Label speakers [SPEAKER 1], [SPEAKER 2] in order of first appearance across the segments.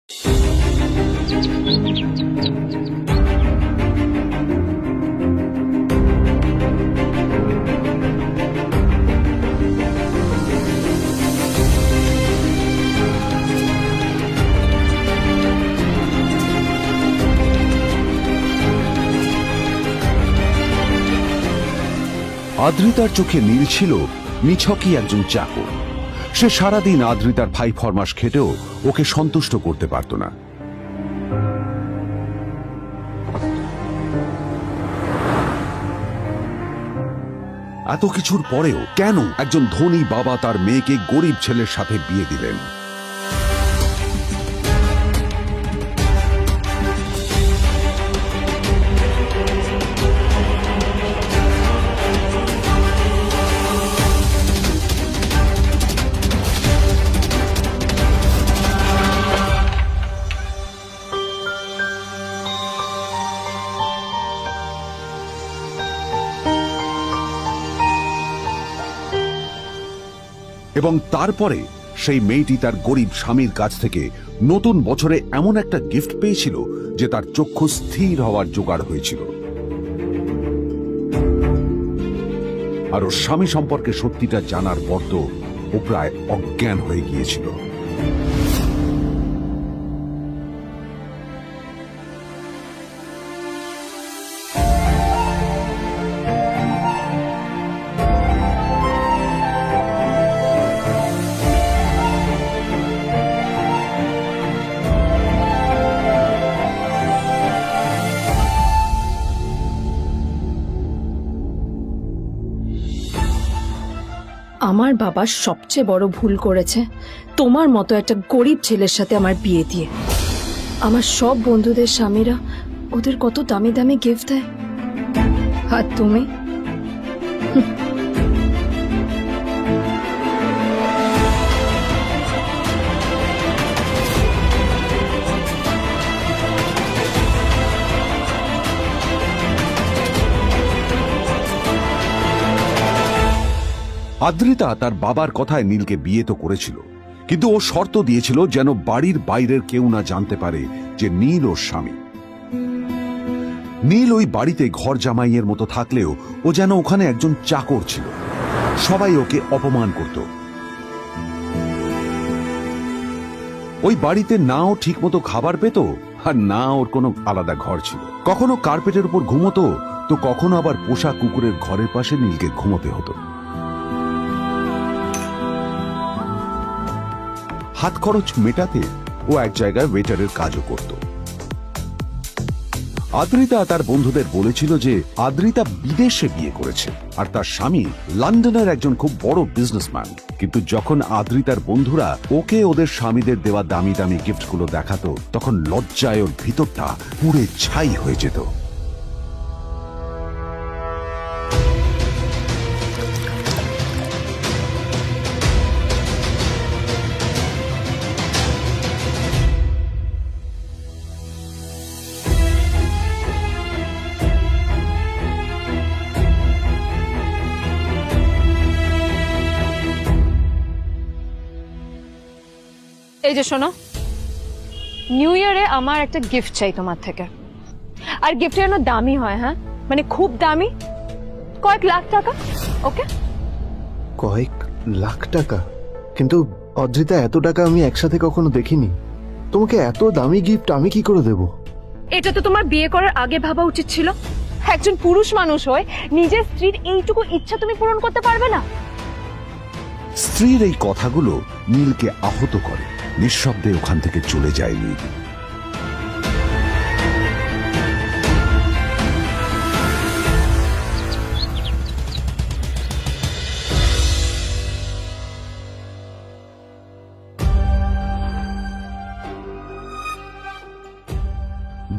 [SPEAKER 1] আদ্রিতার চোখে নীল ছিল নিছকই একজন চাকর। সে সারাদিন আদ্রিতার ভাই ফরমাস খেটেও ওকে সন্তুষ্ট করতে পারত না। এত কিছুর পরেও কেন একজন ধনী বাবা তার মেয়েকে গরিব ছেলের সাথে বিয়ে দিলেন? এবং তারপরে সেই মেয়েটি তার গরিব স্বামীর কাছ থেকে নতুন বছরে এমন একটা গিফট পেয়েছিল যে তার চক্ষু স্থির হওয়ার জোগাড় হয়েছিল। আর ওর স্বামী সম্পর্কে সত্যিটা জানার পর তো ও প্রায় অজ্ঞান হয়ে গিয়েছিল।
[SPEAKER 2] আমার বাবা সবচেয়ে বড় ভুল করেছে তোমার মতো একটা গরিব ছেলের সাথে আমার বিয়ে দিয়ে। আমার সব বন্ধুদের স্বামীরা ওদের কত দামি দামি গিফট দেয়, আর তুমি
[SPEAKER 1] আদ্রিতা তার বাবার কথায় নীলকে বিয়ে তো করেছিল, কিন্তু ও শর্ত দিয়েছিল যেন বাড়ির বাইরের কেউ না জানতে পারে যে নীল ওর স্বামী। নীল ওই বাড়িতে ঘর জামাইয়ের মতো থাকলেও ও যেন ওখানে একজন চাকর ছিল। সবাই ওকে অপমান করত। ওই বাড়িতে না ও ঠিক মতো খাবার পেত, আর না ওর কোনো আলাদা ঘর ছিল। কখনো কার্পেটের উপর ঘুমতো, তো কখনো আবার পোষা কুকুরের ঘরের পাশে নীলকে ঘুমোতে হতো। হাত খরচ মেটাতে ও এক জায়গায় ওয়েটারের কাজও করত। আদ্রিতা তার বন্ধুদের বলেছিল যে আদ্রিতা বিদেশে বিয়ে করেছে আর তার স্বামী লন্ডনের একজন খুব বড় বিজনেসম্যান। কিন্তু যখন আদ্রিতার বন্ধুরা ওকে ওদের স্বামীদের দেওয়া দামি দামি গিফটগুলো দেখাতো, তখন লজ্জায় ওর ভিতরটা পুড়ে ছাই হয়ে যেত।
[SPEAKER 2] এই যে শোনো, নিউ ইয়ারে আমার একটা গিফট চাই তোমার থেকে। আর গিফট যেন দামি হয়, হ্যাঁ, মানে খুব দামি, কয়েক লাখ টাকা। ওকে?
[SPEAKER 3] কয়েক লাখ টাকা? কিন্তু অদ্রিতা, এত টাকা আমি একসাথে কখনো দেখিনি। তোমাকে এত দামি গিফট আমি কি করে দেব?
[SPEAKER 2] এটা তো তোমার বিয়ে করার আগে ভাবা উচিত ছিল। একজন পুরুষ মানুষ হয়ে নিজের স্ত্রীর এইটুকু ইচ্ছা তুমি পূরণ করতে পারবে না?
[SPEAKER 1] স্ত্রীর এই কথাগুলো নীলকে আহত করে। নিঃশব্দে ওখান থেকে চলে যায় নীল।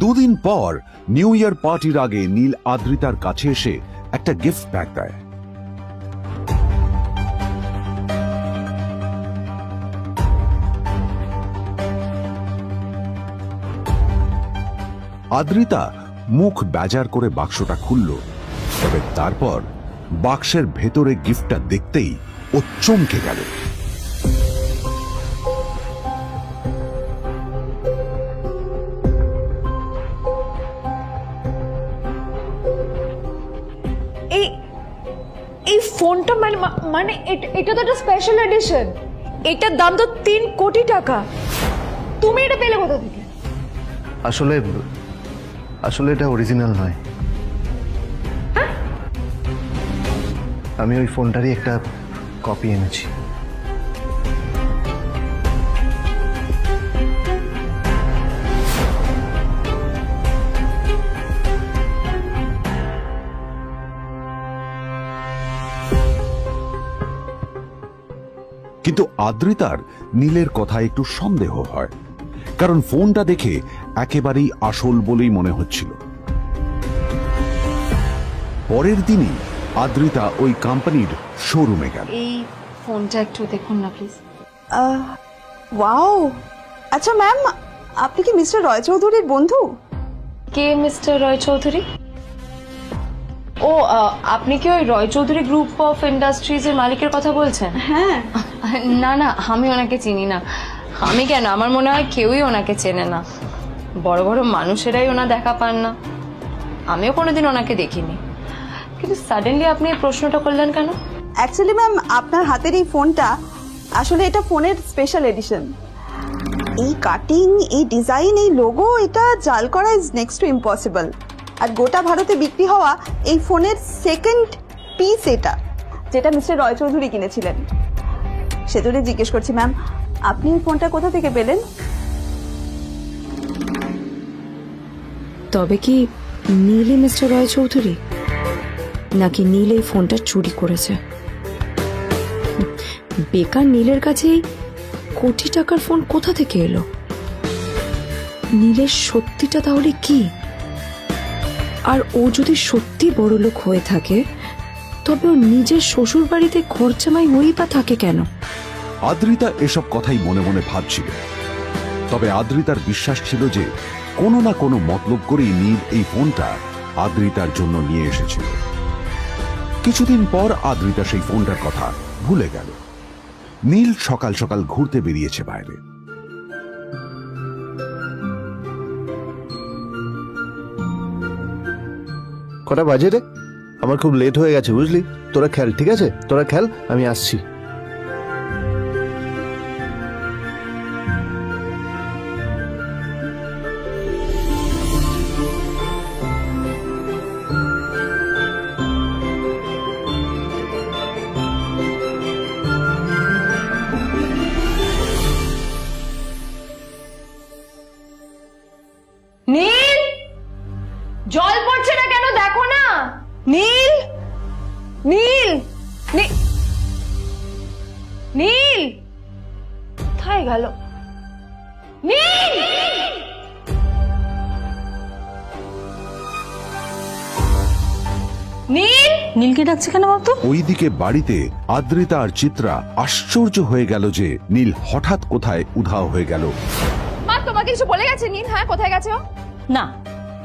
[SPEAKER 1] দুদিন পর নিউ ইয়ার পার্টির আগে নীল আদ্রিতার কাছে এসে একটা গিফট প্যাক দেয়। আদ্রিতা মুখ বেজার করে বাক্সটা খুলল, তবে তারপর বাক্সের ভেতরে গিফটটা দেখতেই ও চমকে গেল।
[SPEAKER 2] ফোনটা মানে এটা তো একটা স্পেশাল এডিশন, এটার দাম তো 3 কোটি টাকা। তুমি এটা পেলে কোথা থেকে?
[SPEAKER 3] আসলে আসলে এটা অরিজিনাল নয়। আমি ওই ফোনটারই একটা কপি এনেছি।
[SPEAKER 1] কিন্তু আদ্রিতার নীলের কথা একটু সন্দেহ হয়, কারণ ফোনটা দেখে একেবারেই আসল বলেই মনে হচ্ছিল। পরের দিনই আদ্রিতা ওই কোম্পানির শোরুমে গেল।
[SPEAKER 2] এই ফোনটা একটু দেখুন না প্লিজ।
[SPEAKER 4] ওয়াও, আচ্ছা ম্যাম, আপনি কি মিস্টার রয় চৌধুরীর বন্ধু?
[SPEAKER 2] কে মিস্টার রয় চৌধুরী? ও, আপনি কি ওই রয় চৌধুরী গ্রুপ অফ ইন্ডাস্ট্রিজের মালিকের কথা বলছেন?
[SPEAKER 4] হ্যাঁ।
[SPEAKER 2] না না, আমি ওনাকে চিনি না। আমি কেন, আমার মনে হয় কেউই ওনাকে চেনে না। বড় বড় মানুষেরাই ওনা দেখা পান না। আমিও কোনোদিন ওনাকে দেখিনি, কিন্তু সাডেনলি আপনি এই প্রশ্নটা করলেন কেন?
[SPEAKER 4] অ্যাকচুয়ালি ম্যাম, আপনার হাতের এই ফোনটা আসলে এটা ফোনের স্পেশাল এডিশন। এই কাটিং, এই ডিজাইন, এই লোগো, এটা জাল করা ইজ নেক্সট টু ইম্পসিবল। আর গোটা ভারতে বিক্রি হওয়া এই ফোনের সেকেন্ড পিস এটা, যেটা মিস্টার রয় চৌধুরী কিনেছিলেন। সেজন্য জিজ্ঞেস করছি ম্যাম, আপনি এই ফোনটা কোথা থেকে পেলেন?
[SPEAKER 2] তবে কি নীলই মিস্টার রয় চৌধুরী, নাকি নীল এই ফোনটা চুরি করেছে? বেকার নীলের কাছেই কোটি টাকার ফোন কোথা থেকে এলো? নীলের সত্যিটা তাহলে কি? আর ও যদি সত্যি বড়লোক হয়ে থাকে, তবে ও নিজের শ্বশুর বাড়িতে খরচামাই হয়েই বা থাকে কেন?
[SPEAKER 1] আদ্রিতা এসব কথাই মনে মনে ভাবছিল। তবে আদ্রিতার বিশ্বাস ছিল যে কোনো না কোনো মতলব করেই নীল এই ফোনটা আদ্রিতার জন্য নিয়ে এসেছিল। কিছুদিন পর আদ্রিতা সেই ফোনটার কথা ভুলে গেল। নীল সকাল সকাল ঘুরতে বেরিয়েছে বাইরে।
[SPEAKER 3] কটা বাজে রে? আমার খুব লেট হয়ে গেছে বুঝলি। তোরা খেল, ঠিক আছে? তোরা খেল, আমি আসছি।
[SPEAKER 2] নীল, জল পড়ছে না কেন দেখো না। নীল, নীল, নীল কোথায় গেল? নীল, নীল,
[SPEAKER 5] নীলকে ডাকছে কেন বলতো?
[SPEAKER 1] ওইদিকে বাড়িতে আদ্রিতা আর চিত্রা আশ্চর্য হয়ে গেল যে নীল হঠাৎ কোথায় উধাও হয়ে গেল।
[SPEAKER 2] মা তোমাকে কিছু বলে গেছে নীল? হ্যাঁ, কোথায় গেছে ও?
[SPEAKER 5] না,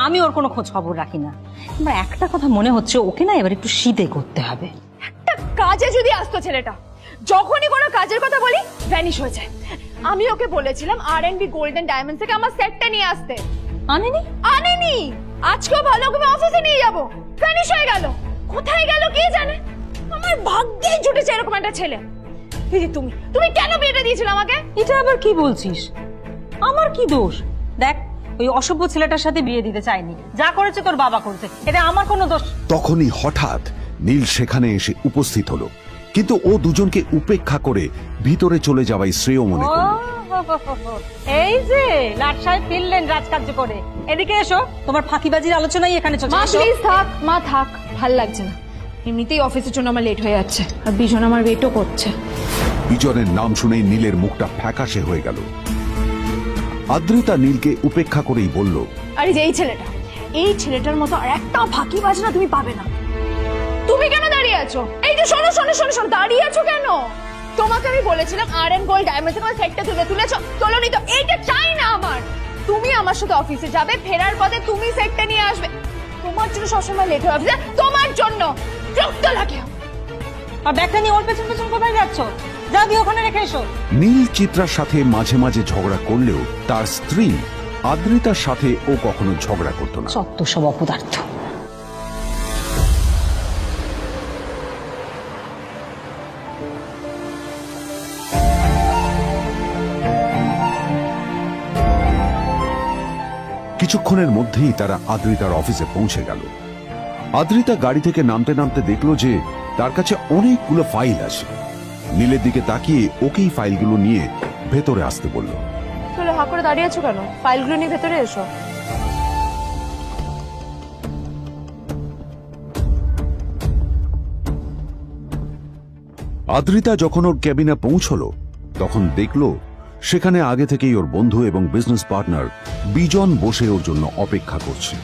[SPEAKER 5] আমি ওর কোনো খোঁজ খবর রাখি না। এবার একটা কথা মনে হচ্ছে, ওকে না এবার একটু শীতে করতে হবে।
[SPEAKER 2] একটা কাজে যদি আসতো ছেলেটা, যখনই কোনো কাজের কথা বলি ভ্যানিশ হয়ে যায়। আমি ওকে বলেছিলাম R&B গোল্ডেন ডায়মন্ড থেকে আমার সেটটা নিয়ে আসতে,
[SPEAKER 5] আনেনি।
[SPEAKER 2] আনেনি। আজকেও ভালো করে অফিসে নিয়ে যাব, ভ্যানিশ হয়ে গেল। কোথায় গেল কে জানে। আমার ভাগ্যে জুটেছে এরকম একটা ছেলে। দিদি, তুমি কেন বিয়েটা দিয়েছিলে আমাকে?
[SPEAKER 5] এটা আবার কি বলছিস? আমার কি দোষ? দেখ, ওই অসভ্য ছেলেটার সাথে বিয়ে দিতে চাইনি। যা করেছে তোর বাবা করেছে, এটা আমার কোনো দোষ।
[SPEAKER 1] তখনই হঠাৎ নীল সেখানে এসে উপস্থিত হলো, কিন্তু ও দুজনকে উপেক্ষা করে ভিতরে চলে যাওয়াই শ্রেয় মনে করল।
[SPEAKER 5] এই যে লাট সাহেব ফিরলেন রাজকার্য করে। এদিকে এসো, তোমার ফাঁকিবাজির আলোচনাই এখানে চলছে।
[SPEAKER 2] মা
[SPEAKER 5] এসো।
[SPEAKER 2] প্লিজ থাক, মা থাক, ভাল লাগছে না। এমনিতেই অফিসের জন্য আমার লেট হয়ে যাচ্ছে, আর বিজন আমার ওয়েটও করছে।
[SPEAKER 1] বিজনের নাম শুনেই নীলের মুখটা ফ্যাকাশে হয়ে গেল। আদ্রিতা নীলকে উপেক্ষা করেই বলল,
[SPEAKER 2] আরে যে এই ছেলেটার মতো আর একটা ফাঁকি বাজনা তুমি পাবে না। তুমি কেন দাঁড়িয়ে আছো? এই যে শোনো শোনো শোনো শোনো, দাঁড়িয়ে আছো কেন? তোমাকে আমি বলেছিলাম R&B গোল্ড ডায়মন্ড থেকে সেটটা তুলেছো, তোলোনি তো। এইটা চাই না আমার। তুমি আমার সাথে অফিসে যাবে, ফেরার পথে তুমি সেটটা নিয়ে আসবে। তোমার জন্য সবসময় লেট হয়ে অফিসে, তোমার জন্য বিরক্ত লাগে।
[SPEAKER 5] আর ব্যাগটা নিয়ে ওর পেছন পেছন কোথায় যাচ্ছ? যা দিয়ে ওখানে রেখে এসো।
[SPEAKER 1] নীল চিত্রার সাথে মাঝে মাঝে ঝগড়া করলেও তার স্ত্রী আদ্রিতার সাথে ও কখনো ঝগড়া করত না।
[SPEAKER 5] সত্য সব অপদার্থ।
[SPEAKER 1] কিছুক্ষণের মধ্যেই তারা আদ্রিতার অফিসে পৌঁছে গেল। আদ্রিতা গাড়ি থেকে নামতে নামতে দেখলো যে তার কাছে অনেকগুলো ফাইল আছে। নীলের দিকে তাকিয়ে ওকেই ফাইলগুলো নিয়ে ভেতরে আসতে বলল।
[SPEAKER 2] চলো, হা করে দাঁড়িয়ে আছো কেন? ফাইলগুলো নিয়ে ভেতরে এসো।
[SPEAKER 1] আদ্রিতা যখন ওর ক্যাবিনে পৌঁছলো তখন দেখলো সেখানে আগে থেকেই ওর বন্ধু এবং বিজনেস পার্টনার বিজন বসে ওর জন্য অপেক্ষা করছে।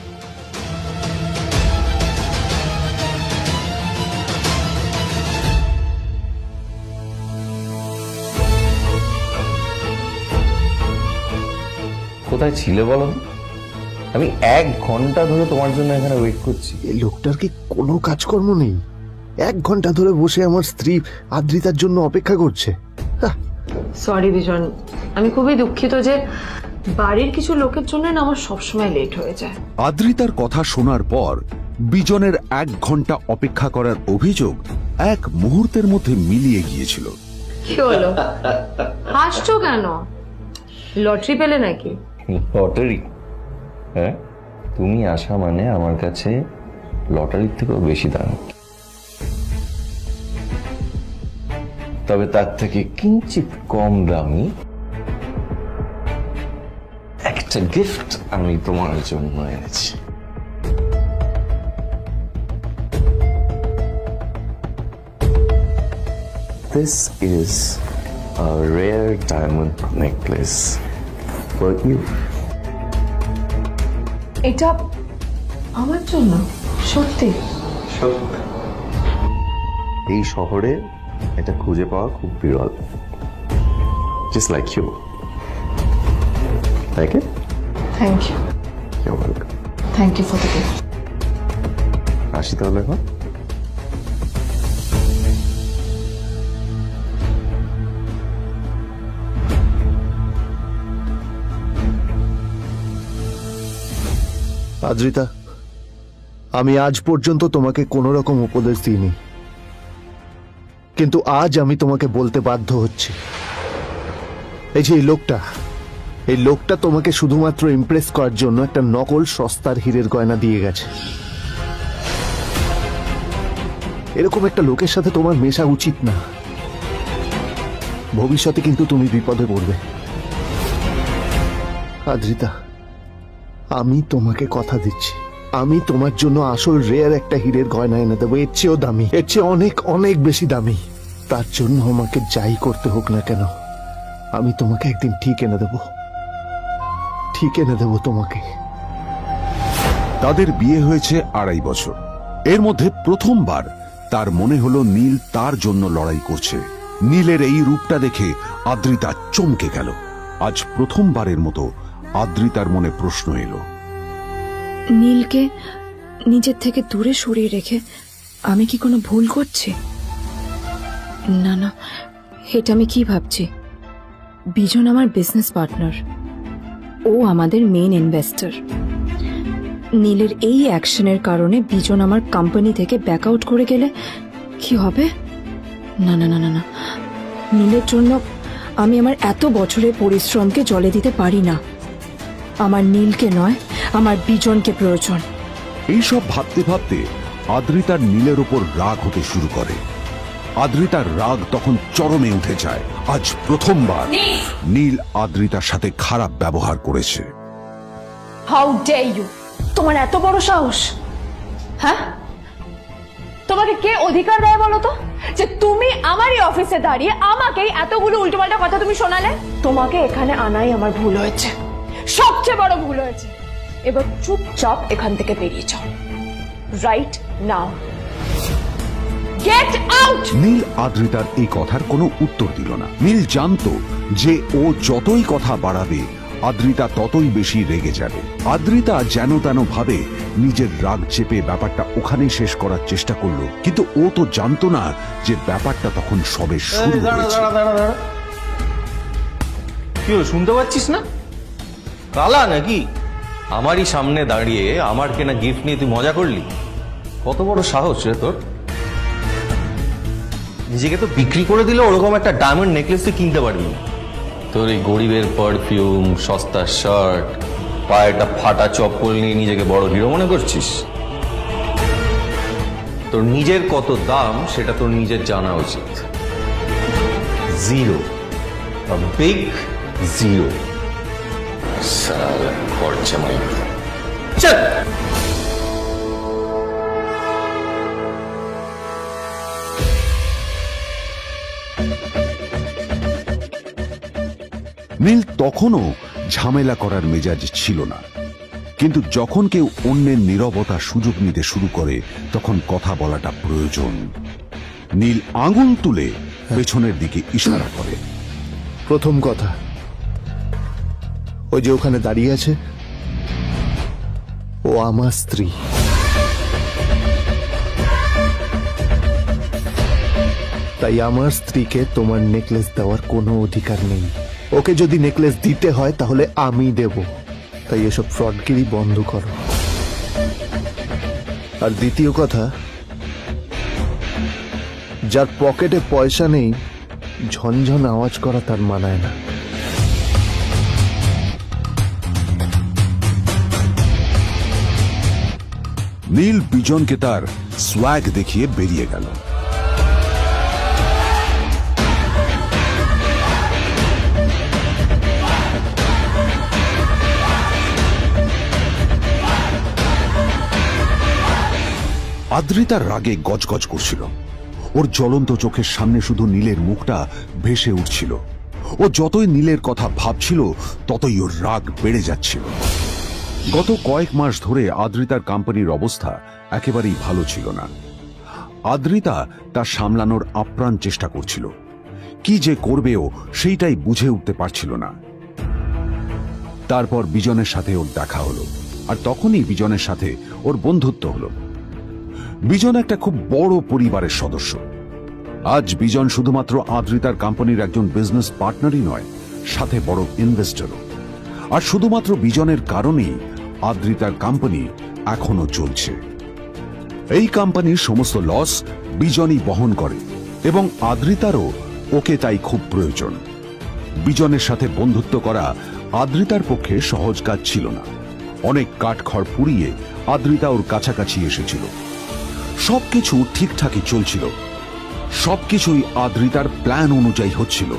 [SPEAKER 6] কোথায় ছিলে বলো? আমি 1 ঘন্টা ধরে তোমার জন্য এখানে ওয়েট করছি।
[SPEAKER 3] এই লোকটার কি কোনো কাজকর্ম নেই? 1 ঘন্টা ধরে বসে আমার স্ত্রী আদ্রিতার জন্য অপেক্ষা করছে।
[SPEAKER 2] সরি বিজন, আমি খুবই দুঃখিত যে বাড়ির কিছু লোকের জন্য না আমার সবসময় লেট হয়ে যায়।
[SPEAKER 1] আদ্রিতার কথা শোনার পর বিজনের 1 ঘন্টা অপেক্ষা করার অভিযোগ 1 মুহূর্তের মধ্যে মিলিয়ে গিয়েছিল।
[SPEAKER 2] কি হলো, হাসছো কেন? লটারি পেলে নাকি?
[SPEAKER 6] লটারি? হ্যাঁ, তুমি আসা মানে আমার কাছে লটারির থেকেও বেশি দাম। তবে তার থেকে কিঞ্চিত কম দামি একটা গিফট আমি তোমার জন্য এনেছি। This is a rare diamond necklace for you.
[SPEAKER 2] এটা আমার জন্য? সত্যি?
[SPEAKER 6] এই শহরে এটা খুঁজে পাওয়া খুব বিরল। Just like you. Like it?
[SPEAKER 2] Thank you.
[SPEAKER 6] You're welcome.
[SPEAKER 2] Thank you for the gift.
[SPEAKER 6] আসি তাহলে এখন।
[SPEAKER 3] আদ্রিতা, আমি আজ পর্যন্ত তোমাকে কোনো রকম উপদেশ দিইনি, কিন্তু আজ আমি তোমাকে বলতে বাধ্য হচ্ছি। এই যে এই লোকটা তোমাকে শুধুমাত্র ইমপ্রেস করার জন্য একটা নকল সস্তার হীরের গয়না দিয়ে গেছে। এরকম একটা লোকের সাথে তোমার মেশা উচিত না। ভবিষ্যতে কিন্তু তুমি বিপদে পড়বে। আদ্রিতা, আমি তোমাকে কথা দিচ্ছি, আমি তোমার জন্য আসল রেয়ার একটা হীরের গয়না এনে দেবো, এর চেয়েও দামি, এর চেয়ে অনেক অনেক বেশি দামি। তার জন্য আমাকে যাই করতে হোক না কেন, আমি তোমাকে একদিন ঠিক এনে দেবো, ঠিক এনে দেবো তোমাকে।
[SPEAKER 1] তাদের বিয়ে হয়েছে 2.5 বছর। এর মধ্যে প্রথমবার তার মনে হলো নীল তার জন্য লড়াই করছে। নীলের এই রূপটা দেখে আদ্রিতা চমকে গেল। আজ প্রথমবারের মতো আদ্রিতার মনে প্রশ্ন এলো,
[SPEAKER 2] নীলকে নিজের থেকে দূরে সরিয়ে রেখে আমি কি কোনো ভুল করছি? না না, এটা আমি কি ভাবছি? বিজন আমার বিজনেস পার্টনার, ও আমাদের মেইন ইনভেস্টর। নীলের এই অ্যাকশনের কারণে বিজন আমার কোম্পানি থেকে ব্যাক আউট করে গেলে কি হবে? না না না না না, নীলের জন্য আমি আমার এত বছরের পরিশ্রমকে জলে দিতে পারি না। আমার নীলকে নয়, আমার বিজনকে প্রয়োজন।
[SPEAKER 1] এইসব ভাবতে ভাবতে আদ্রিতার নীলের ওপর রাগ হতে শুরু করে। আদ্রিতার রাগ তখন চরমে উঠে যায়। আজ প্রথমবার নীল আদ্রিতার সাথে খারাপ ব্যবহার করেছে।
[SPEAKER 2] How dare you! তোমার এত বড় সাহস! হ্যাঁ, তোমাকে কে অধিকার দেয় বলো তো যে তুমি আমারই অফিসে দাঁড়িয়ে আমাকেই এতগুলো উল্টোপাল্টা কথা তুমি শোনালে? তোমাকে এখানে আনাই আমার ভুল হয়েছে, সবচেয়ে বড় ভুল হয়েছে। এবার চুপচাপ এখান থেকে বেরিয়ে যাও, right now. Get out!
[SPEAKER 1] Neel আদ্রিতার এই কথার কোনো উত্তর দিল না। নীল জানতো যে ও যতই কথা বাড়াবে আদ্রিতা ততই বেশি রেগে যাবে। আদ্রিতা যেন তেন ভাবে নিজের রাগ চেপে ব্যাপারটা ওখানেই শেষ করার চেষ্টা করলো, কিন্তু ও তো জানতো না যে ব্যাপারটা তখন সবে শুরু হয়েছে।
[SPEAKER 6] কি হলো, শুনতে পাচ্ছিস না? কালা নাকি? আমারই সামনে দাঁড়িয়ে আমার কেনা গিফট নিয়ে তুই মজা করলি? কত বড় সাহস রে তোর! নিজেকে তো বিক্রি করে দিলে ওরকম একটা ডায়মন্ড নেকলেস তুই কিনতে পারবি না। তোর এই গরিবের পারফিউম, সস্তা শার্ট, পায়ে একটা ফাটা চপ্পল নিয়ে নিজেকে বড় হিরো মনে করছিস? তোর নিজের কত দাম সেটা তোর নিজের জানা উচিত। Zero, big zero. সালা খরচা মাই চল।
[SPEAKER 1] নীল তখনও ঝামেলা করার মেজাজ ছিল না, কিন্তু যখন কেউ অন্যের নীরবতা সুযোগ নিতে শুরু করে তখন কথা বলাটা প্রয়োজন। নীল আঙুল তুলে পেছনের দিকে ইশারা করে।
[SPEAKER 3] প্রথম কথা, ওই যে ওখানে দাঁড়িয়ে আছে, ও আমার স্ত্রী। তাই আমার স্ত্রীকে তোমার নেকলেস দেওয়ার কোনো অধিকার নেই। ওকে যদি নেকলেস দিতে হয় তাহলে আমি দেব। তাই এসব ফ্রডগিরি বন্ধ করো। আর দ্বিতীয় কথা, যার পকেটে পয়সা নেই ঝনঝন আওয়াজ করা তার মানায় না।
[SPEAKER 1] নীল বিজনকে তার সোয়াগ দেখিয়ে বেরিয়ে গেল। আদ্রিতার রাগে গজগজ করছিল। ওর জ্বলন্ত চোখের সামনে শুধু নীলের মুখটা ভেসে উঠছিল। ও যতই নীলের কথা ভাবছিল ততই ওর রাগ বেড়ে যাচ্ছিল। গত কয়েক মাস ধরে আদ্রিতার কোম্পানির অবস্থা একেবারেই ভালো ছিল না। আদ্রিতা তা সামলানোর আপ্রাণ চেষ্টা করছিল। কি যে করবেও সেইটাই বুঝে উঠতে পারছিল না। তারপর বিজনের সাথে ওর দেখা হলো, আর তখনই বিজনের সাথে ওর বন্ধুত্ব হলো। বিজন একটা খুব বড় পরিবারের সদস্য। আজ বিজন শুধুমাত্র আদ্রিতার কোম্পানির একজন বিজনেস পার্টনারই নয়, সাথে বড় ইনভেস্টরও। আর শুধুমাত্র বিজনের কারণেই আদ্রিতার কোম্পানি এখনো চলছে। এই কোম্পানির সমস্ত লস বিজনই বহন করে এবং আদ্রিতারও ওকে তাই খুব প্রয়োজন। বিজনের সাথে বন্ধুত্ব করা আদ্রিতার পক্ষে সহজ কাজ ছিল না। অনেক কাঠখড় পুড়িয়ে আদ্রিতা ওর কাছাকাছি এসেছিল। সবকিছু ঠিকঠাকই চলছিল, সবকিছুই আদ্রিতার প্ল্যান অনুযায়ী হচ্ছিল,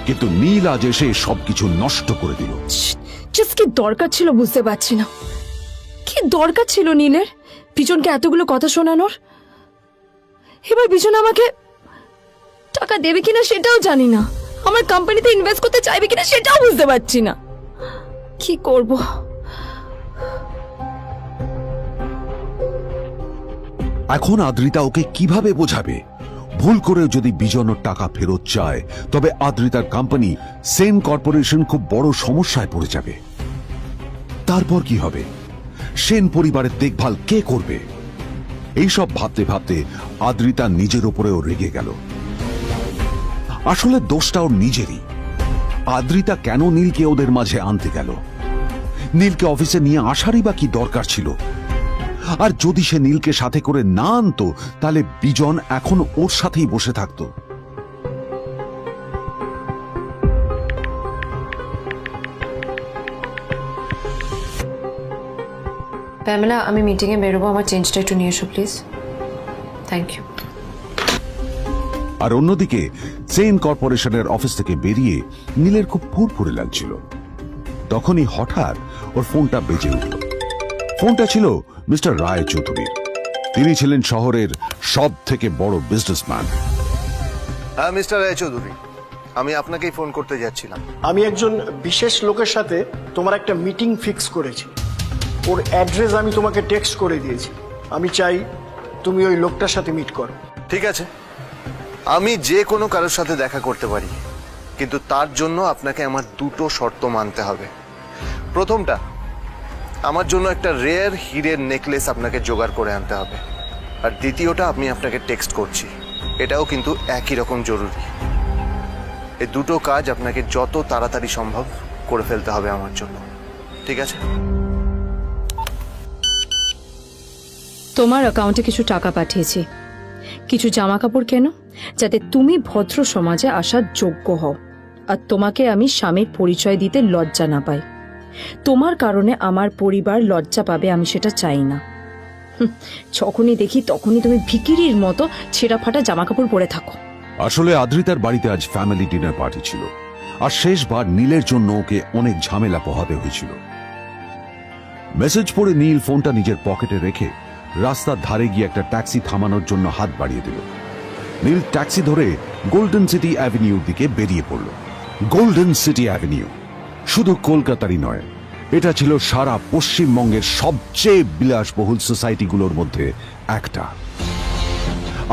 [SPEAKER 1] কিন্তু নীল আজ এসে সবকিছু নষ্ট করে দিল।
[SPEAKER 2] জাস্ট কি দরকার ছিল বুঝতে পারছি না। কি দরকার ছিল নীলের বিজনকে এতগুলো কথা শোনানোর? এবার বিজন আমাকে টাকা দেবে কিনা সেটাও জানি না। আমার কোম্পানিতে ইনভেস্ট করতে চাইবে কিনা সেটাও বুঝতে পারছি না। কি করব?
[SPEAKER 1] এখন আদ্রিতা ওকে কিভাবে বোঝাবে? ভুল করে যদি বিজন ওর টাকা ফেরত চায় তবে আদ্রিতার কোম্পানি সেন কর্পোরেশন খুব বড় সমস্যায় পড়ে যাবে। তারপর কি হবে? সেন পরিবারের দেখভাল কে করবে? এইসব ভাবতে ভাবতে আদ্রিতা নিজের উপরেও রেগে গেল। আসলে দোষটা ওর নিজেরই। আদ্রিতা কেন নীলকে ওদের মাঝে আনতে গেল? নীলকে অফিসে নিয়ে আসারই বা কি দরকার ছিল? আর যদি সে নীলকে সাথে করে না আনতো তাহলে বিজন এখন ওর সাথেই বসে থাকতো।
[SPEAKER 7] প্যামেলা, আমি মিটিংয়ে বেরোবো, আমার চেঞ্জটা একটু নিয়ে এসো প্লিজ। Thank you.
[SPEAKER 1] আর অন্যদিকে সেন কর্পোরেশনের অফিস থেকে বেরিয়ে নীলের খুব ফুরফুরে লাগছিল। তখনই হঠাৎ ওর ফোনটা বেজে উঠল। ফোনটা ছিল মিস্টার রায় চৌধুরীর। তিনি ছিলেন শহরের সব থেকে বড় বিজনেসম্যান।
[SPEAKER 3] হ্যাঁ মিস্টার রায়চৌধুরী, আমি আপনাকেই ফোন করতে যাচ্ছিলাম।
[SPEAKER 8] আমি একজন বিশেষ লোকের সাথে তোমার একটা মিটিং ফিক্স করেছি। ওর অ্যাড্রেস আমি তোমাকে টেক্সট করে দিয়েছি। আমি চাই তুমি ওই লোকটার সাথে মিট করো।
[SPEAKER 3] ঠিক আছে, আমি যে কোনো কারোর সাথে দেখা করতে পারি, কিন্তু তার জন্য আপনাকে আমার দুটো শর্ত মানতে হবে। প্রথমটা, আমার জন্য একটা রেয়ার হীরের নেকলেস আপনাকে জোগাড় করে আনতে হবে। আর দ্বিতীয়টা, আমি আপনাকে টেক্সট করছি, এটাও কিন্তু একই রকম জরুরি। এই দুটো কাজ আপনাকে যত তাড়াতাড়ি সম্ভব করে ফেলতে হবে আমার জন্য, ঠিক আছে?
[SPEAKER 2] তোমার অ্যাকাউন্টে কিছু টাকা পাঠিয়েছি। কিছু জামা কাপড় কেনো, যাতে তুমি ভদ্র সমাজে আসার যোগ্য হও আর তোমাকে আমি স্বামীর পরিচয় দিতে লজ্জা না পাই। তোমার কারণে আমার পরিবার লজ্জা পাবে, আমি সেটা চাই না। যখনই দেখি তখনই তুমি ভিকিরির মতো ছেঁড়া ফাটা জামা কাপড় পরে থাকো।
[SPEAKER 1] আসলে আদ্রিতার বাড়িতে আজ ফ্যামিলি ডিনার পার্টি ছিল, আর শেষবার নীলের জন্য ওকে অনেক ঝামেলা পোহাতে হয়েছিল। মেসেজ পড়ে নীল ফোনটা নিজের পকেটে রেখে রাস্তার ধারে গিয়ে একটা ট্যাক্সি থামানোর জন্য হাত বাড়িয়ে দিল। নীল ট্যাক্সি ধরে গোল্ডেন সিটি অ্যাভিনিউর দিকে বেরিয়ে পড়ল। গোল্ডেন সিটি অ্যাভিনিউ শুধু কলকাতারই নয়, এটা ছিল সারা পশ্চিমবঙ্গের সবচেয়ে বিলাসবহুল সোসাইটিগুলোর মধ্যে একটা।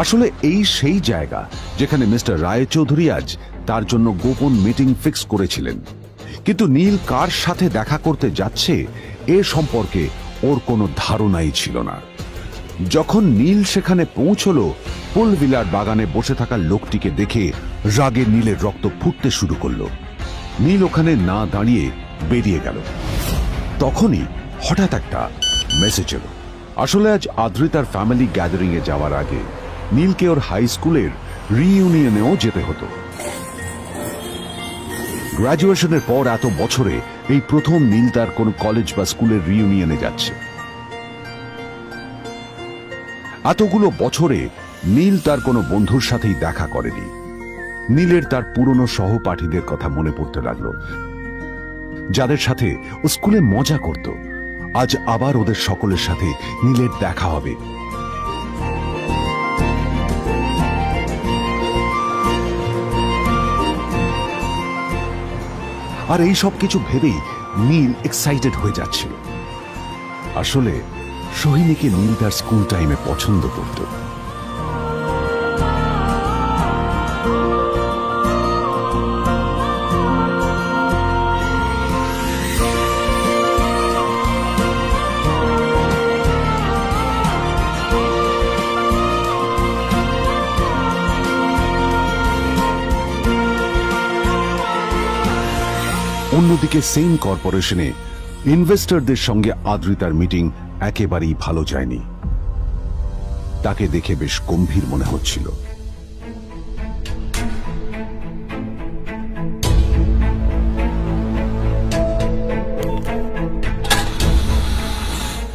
[SPEAKER 1] আসলে এই সেই জায়গা যেখানে মিস্টার রায়চৌধুরী আজ তার জন্য গোপন মিটিং ফিক্স করেছিলেন। কিন্তু নীল কার সাথে দেখা করতে যাচ্ছে এ সম্পর্কে ওর কোনো ধারণাই ছিল না। যখন নীল সেখানে পৌঁছল, ফুলভিলার বাগানে বসে থাকা লোকটিকে দেখে রাগে নীলের রক্ত ফুটতে শুরু করলো। নীল ওখানে না দাঁড়িয়ে বেরিয়ে গেল। তখনই হঠাৎ একটা মেসেজ এলো। আসলে আজ আদ্রিতার ফ্যামিলি গ্যাদারিং এ যাওয়ার আগে নীলকে ওর হাই স্কুলের রিইউনিয়নেও যেতে হতো। গ্র্যাজুয়েশনের পর এত বছরে এই প্রথম নীল তার কোন কলেজ বা স্কুলের রিইউনিয়নে যাচ্ছে। এতগুলো বছরে নীল তার কোনো বন্ধুর সাথেই দেখা করেনি। নীলের তার পুরনো সহপাঠীদের কথা মনে পড়তে লাগলো, যাদের সাথে ও স্কুলে মজা করত। আজ আবার ওদের সকলের সাথে নীলের দেখা হবে। আর এই সব কিছু ভেবেই নীল এক্সাইটেড হয়ে যাচ্ছিল। আসলে সোহিনীকে নীল তার স্কুল টাইমে পছন্দ করত। অন্যদিকে সেম কর্পোরেশনে ইনভেস্টরদের সঙ্গে আদ্রিতার মিটিং একেবারেই ভালো যায়নি। তাকে দেখে বেশ গম্ভীর মনে হচ্ছিল।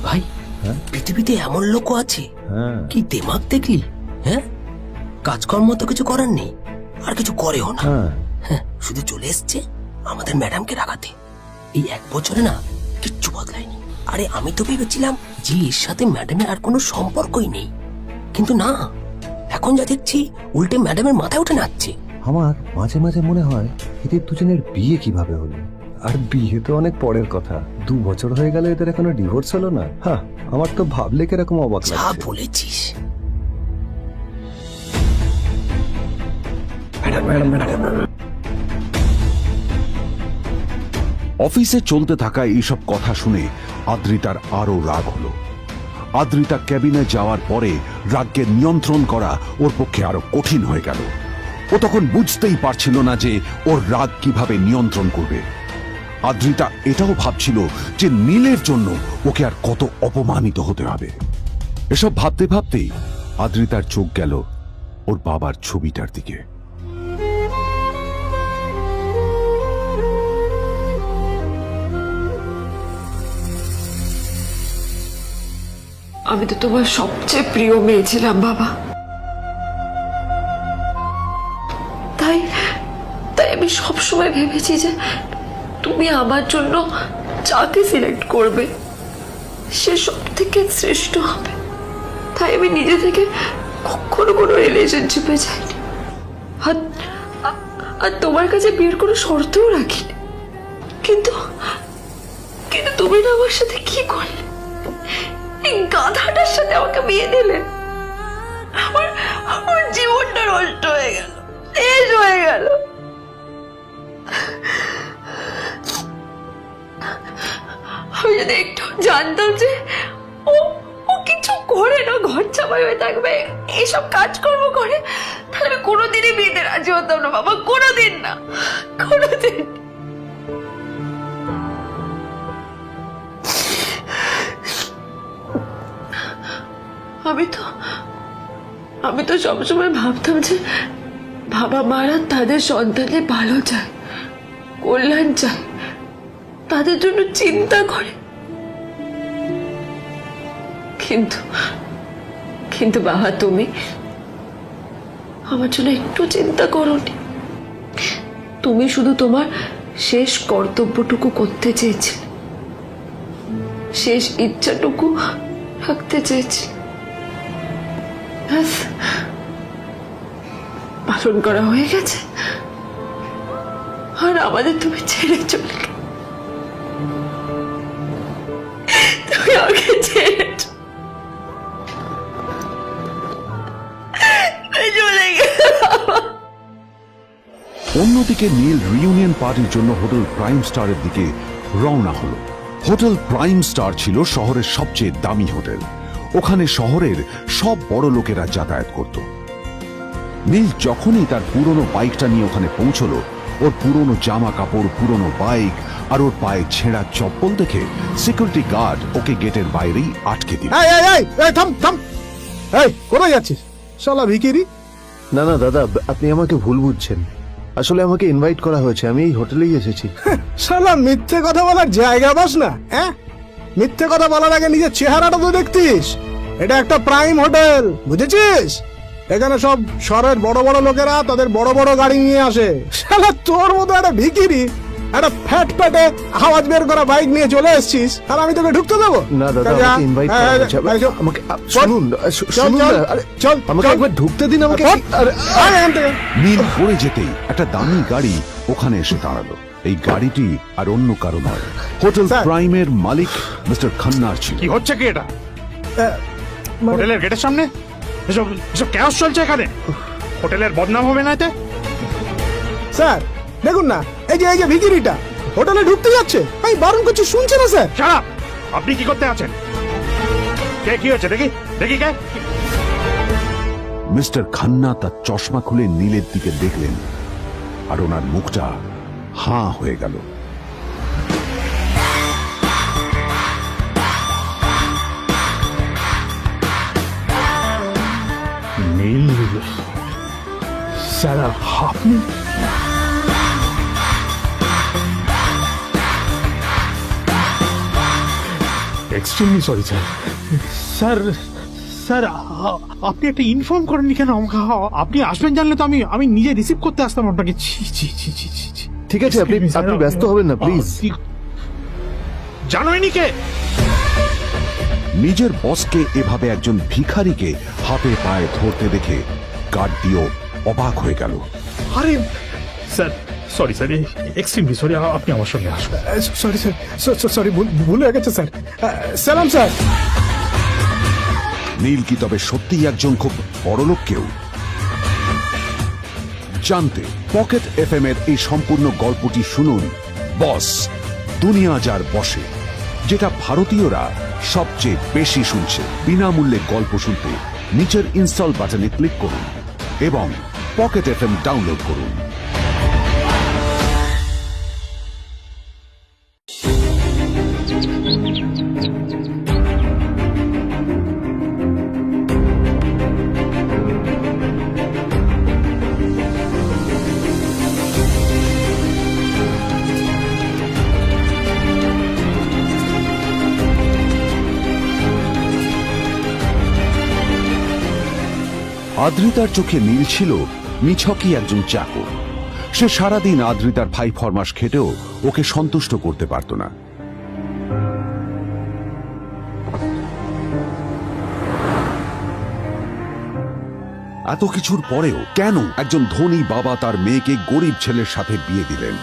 [SPEAKER 9] ভাই, পৃথিবীতে এমন লোকও আছে, কি দেমাগ দেখলি? হ্যাঁ, কাজকর্ম তো কিছু করার নেই, আর কিছু করেও না। হ্যাঁ, শুধু চলে এসছে আমাদের ম্যাডামকে রাখাতে। এই 1 বছরে না কিচ্ছু বদলায়নি। আরে আমি তো ভেবেছিলাম যে এর সাথে ম্যাডামের আর কোনো সম্পর্কই নেই, কিন্তু না, এখন যা দেখছি উল্টে ম্যাডামের মাথায় উঠে নাচছে।
[SPEAKER 10] আমার মাঝে মাঝে মনে হয় এদের দুজনের বিয়ে কিভাবে হলো। আর বিয়ে তো অনেক পরের কথা, 2 বছর হয়ে গেল, এদের এখনো ডিভোর্স হলো না। হ্যাঁ, আমার তো ভাবলে কিরকম অবাক
[SPEAKER 9] যা
[SPEAKER 10] লাগছে।
[SPEAKER 9] বলেছিস।
[SPEAKER 1] অফিসে চলতে থাকা এইসব কথা শুনে আদ্রিতার আরো রাগ হলো। আদ্রিতা ক্যাবিনে যাওয়ার পরে রাগকে নিয়ন্ত্রণ করা ওর পক্ষে আরো কঠিন হয়ে গেল। ও তখন বুঝতেই পারছিল না যে ওর রাগ কিভাবে নিয়ন্ত্রণ করবে। আদ্রিতা এটাও ভাবছিল যে নীলের জন্য ওকে আর কত অপমানিত হতে হবে। এসব ভাবতে ভাবতেই আদ্রিতার চোখ গেল ওর বাবার ছবিটার দিকে।
[SPEAKER 7] আমি তো তোমার সবচেয়ে প্রিয় মেয়ে ছিলাম বাবা, তাই আমি সবসময় ভেবেছি যে তুমি আমার জন্য যাকে সিলেক্ট করবে সে সব থেকে শ্রেষ্ঠ হবে। তাই আমি নিজে থেকে কখনো কোনো রিলেশনশিপে যাইনি, আর তোমার কাছে বিয়ের কোনো শর্তও রাখিনি। কিন্তু তুমি না আমার সাথে কি করলে? এই গাধাটার সাথে আমাকে বিয়ে দিলে। আমার জীবনটা নষ্ট হয়ে গেল, শেষ হয়ে গেল। আমি যদি একটু জানতাম যে ও কিছু করে না, ঘর চাপাই হয়ে থাকবে, এইসব কাজকর্ম করে, তাহলে আমি কোনোদিনই বিয়েতে রাজি হতাম না বাবা, কোনোদিন না, কোনোদিন। আমি তো সবসময় ভাবতাম যে বাবা মারা তাদের সন্তানের ভালো চায়, কল্যাণ চায়, তাদের জন্য চিন্তা করে। কিন্তু কিন্তু বাবা, তুমি আমার জন্য একটু চিন্তা করোনি। তুমি শুধু তোমার শেষ কর্তব্যটুকু করতে চেয়েছিলে, শেষ ইচ্ছাটুকু রাখতে চেয়েছিলে। ব্যাস, পালন করা হয়ে গেছে, আর আমাদের তুমি ছেড়ে চলে গেলে। তুমি আমাকে ছেড়ে চলে গেলে।
[SPEAKER 1] অন্যদিকে নীল রিইউনিয়ন পার্টির জন্য হোটেল প্রাইম স্টারের দিকে রওনা হলো। হোটেল প্রাইম স্টার ছিল শহরের সবচেয়ে দামি হোটেল। ওখানে শহরের সব বড় লোকেরা যাতায়াত করত। নীল যখনই তার পুরনো বাইকটা নিয়ে ওখানে পৌঁছলো, ওর পুরনো জামা কাপড়, পুরনো বাইক আর ওর পায়ে ছেঁড়া চপ্পল দেখে সিকিউরিটি গার্ড ওকে গেটের বাইরেই আটকে দিল।
[SPEAKER 3] থাম থাম, কোথায় যাচ্ছিস শালা ভিকিরি? না না দাদা, আপনি আমাকে ভুল বুঝছেন। আসলে আমাকে ইনভাইট করা হয়েছে, আমি এই হোটেলেই এসেছি।
[SPEAKER 11] শালা মিথ্যে কথা বলার জায়গা বাস না, হ্যাঁ? মিথ্যে কথা বলার আগে নিজের চেহারাটা তো দেখতিস। এটা একটা প্রাইম হোটেল, বুঝেছিস? এখানে সব শহরের বড় বড় লোকেরা তাদের বড় বড় গাড়ি নিয়ে আসে। শালা তোর মতো একটা ভিকিরি একটা ফ্যাট প্যাটে আওয়াজ বের করা বাইক নিয়ে চলে এসেছিস, আর আমি তোকে ঢুকতে দেবো
[SPEAKER 3] না দাদা, আমাকে ইনভাইট করা হয়েছে। আমাকে শুনুন, শুনুন না, আরে চল, আমাকে একবার ঢুকতে দিন আমাকে।
[SPEAKER 1] নীল পড়ে যেতেই একটা দামি গাড়ি ওখানে এসে দাঁড়ালো। এই গাড়িটি আর অন্য কারো নয়, হোটেল প্রাইমের মালিক মিস্টার খান্নার ছিল।
[SPEAKER 11] কি হচ্ছে কি এটা? হোটেলের গেটের সামনে এসব এসব ক্যাশ চলছে এখানে। হোটেলের বদনাম হবে না এতে? স্যার দেখুন না, এই যে ভিকিরিটা হোটেলে ঢুকতে যাচ্ছে, আমি বারণ করছি, শুনছে না স্যার? Shut up! আপনি কি করতে আছেন? কে কি হচ্ছে দেখি দেখি কে?
[SPEAKER 1] মিস্টার খান্না তার চশমা খুলে নীলের দিকে দেখলেন, আর ওনার মুখটা হাঁ হয়ে গেল।
[SPEAKER 11] নীল স্যার, আপনি? Extremely sorry sir. Sir sir, আপনি একটা ইনফর্ম করেননি কেন আমাকে? আপনি আসবেন জানলে তো আমি নিজে রিসিভ করতে আসতাম আপনাকে।
[SPEAKER 3] ঠিক আছে, আপনি ব্যস্ত হবেন না প্লিজ।
[SPEAKER 11] জানোইনি কে?
[SPEAKER 1] নিজের বসকে এভাবে একজন ভিখারিকে হাতে পায়ে ধরতে দেখে গার্ডটিও অবাক হয়ে গেল।
[SPEAKER 11] আরে sir, sorry sir, extremely sorry, আপনি আমার সঙ্গে আসুন। সরি স্যার, সরি, ভুল হয়ে গেছে স্যার। সালাম স্যার।
[SPEAKER 1] নীল কি তবে সত্যিই একজন খুব বড়লোক কেউ? জানতে পকেট এফএম এর এই সম্পূর্ণ গল্পটি শুনুন বস, দুনিয়া যার বসে, যেটা ভারতীয়রা সবচেয়ে বেশি শুনছে। বিনামূল্যে গল্প শুনতে নিচের ইনস্টল বাটনে ক্লিক করুন এবং পকেট এফএম ডাউনলোড করুন। আদ্রিতার চোখে নীল ছিল নিছকই একজন চাকর। সে সারাদিন আদ্রিতার ভাই ফরমাস খেটেও ওকে সন্তুষ্ট করতে পারত না। এত কিছুর পরেও কেন একজন ধনী বাবা তার মেয়েকে গরিব ছেলের সাথে বিয়ে দিলেন?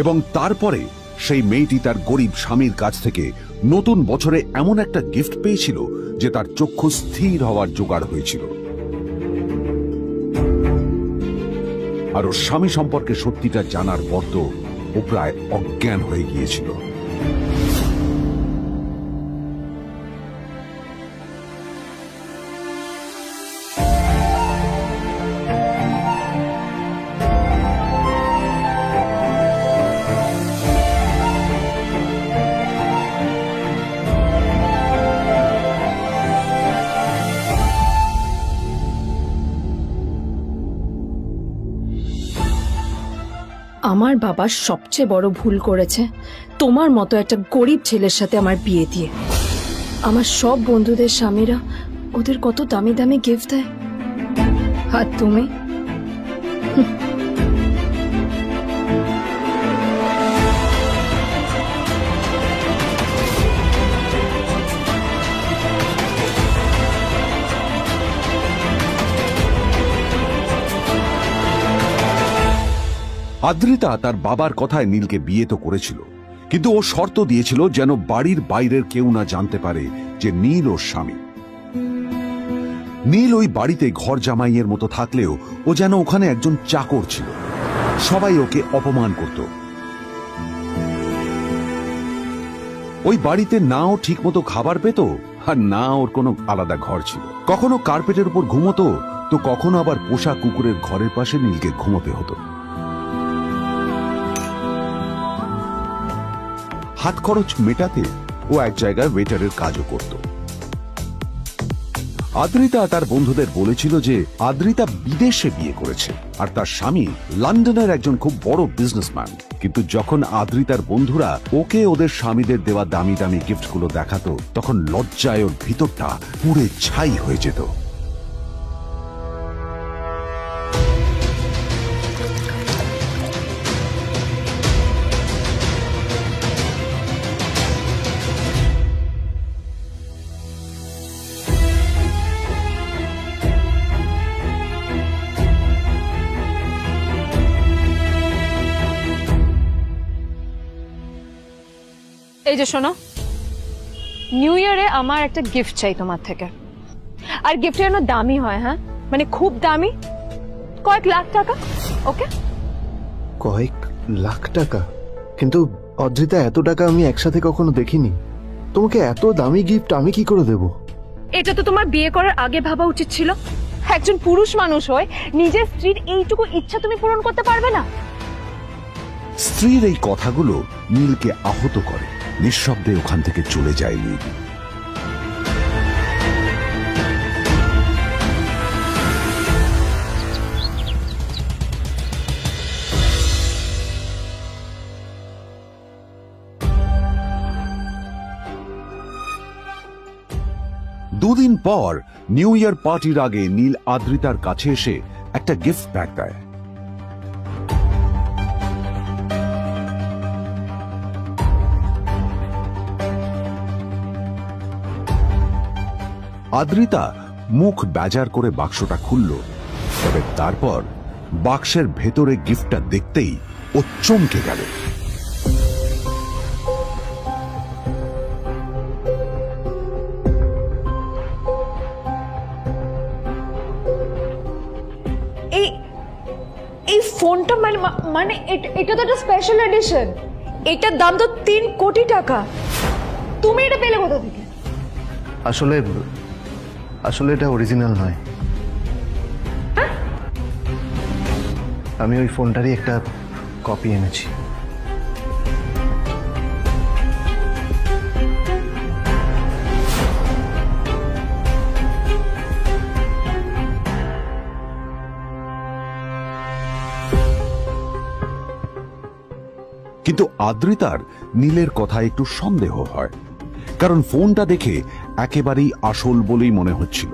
[SPEAKER 1] এবং তারপরে সেই মেয়েটি তার গরিব স্বামীর কাছ থেকে নতুন বছরে এমন একটা গিফট পেয়েছিল যে তার চক্ষু স্থির হওয়ার জোগাড় হয়েছিল। আর ওর স্বামী সম্পর্কে সত্যিটা জানার পর তো ও প্রায় অজ্ঞান হয়ে গিয়েছিল।
[SPEAKER 2] আমার বাবা সবচেয়ে বড় ভুল করেছে তোমার মতো একটা গরিব ছেলের সাথে আমার বিয়ে দিয়ে। আমার সব বন্ধুদের স্বামীরা ওদের কত দামি দামি গিফট দেয়, আর তুমি
[SPEAKER 1] আদ্রিতা তার বাবার কথায় নীলকে বিয়ে তো করেছিল, কিন্তু ও শর্ত দিয়েছিল যেন বাড়ির বাইরের কেউ না জানতে পারে যে নীল ওর স্বামী। নীল ওই বাড়িতে ঘর জামাইয়ের মতো থাকলেও ও যেন ওখানে একজন চাকর ছিল। সবাই ওকে অপমান করত। ওই বাড়িতে না ও ঠিক মতো খাবার পেত, আর না ওর কোনো আলাদা ঘর ছিল। কখনো কার্পেটের উপর ঘুমোতো, তো কখনো আবার পোষা কুকুরের ঘরের পাশে নীলকে ঘুমোতে হতো। হাত খরচ মেটাতে ও এক জায়গায় ওয়েটারের কাজও করত। আদ্রিতা তার বন্ধুদের বলেছিল যে আদ্রিতা বিদেশে বিয়ে করেছে, আর তার স্বামী লন্ডনের একজন খুব বড় বিজনেসম্যান। কিন্তু যখন আদ্রিতার বন্ধুরা ওকে ওদের স্বামীদের দেওয়া দামি দামি গিফটগুলো দেখাতো, তখন লজ্জায় ওর ভিতরটা পুড়ে ছাই হয়ে যেত।
[SPEAKER 2] এই যে শোনো, নিউ ইয়ারে আমার একটা গিফট চাই তোমার থেকে। আর গিফট যেন দামি হয়, হ্যাঁ, মানে খুব দামি, কয়েক লাখ টাকা। ওকে?
[SPEAKER 3] কয়েক লাখ টাকা? কিন্তু অদ্রিতা, এত টাকা আমি একসাথে কখনো দেখিনি। তোমাকে এত দামি গিফট আমি কি করে দেব?
[SPEAKER 2] এটা তো তোমার বিয়ে করার আগে ভাবা উচিত ছিল। একজন পুরুষ মানুষ হয়ে নিজের স্ত্রীর এইটুকু ইচ্ছা তুমি পূরণ করতে পারবে না?
[SPEAKER 1] স্ত্রীর এই কথাগুলো নীলকে আহত করে। নিঃশব্দে ওখান থেকে চলে যায় নীল। দুদিন পর নিউ ইয়ার পার্টির আগে নীল আদ্রিতার কাছে এসে একটা গিফট ব্যাগ দেয়। আদ্রিতা মুখ বেজার করে বাক্সটা খুলল, তবে তারপর বাক্সের ভেতরে গিফটটা দেখতেই ও চমকে গেল।
[SPEAKER 7] এই ফোনটা মানে এটা তো একটা স্পেশাল এডিশন। এটার দাম তো 3 কোটি টাকা। তুমি এটা পেলে কোথা থেকে?
[SPEAKER 3] আসলে এটা অরিজিনাল নয়। আমি ওই ফোনটারই একটা কপি এনেছি।
[SPEAKER 1] কিন্তু আদ্রিতার নীলের কথা একটু সন্দেহ হয়, কারণ ফোনটা দেখে একেবারেই আসল বলেই মনে হচ্ছিল।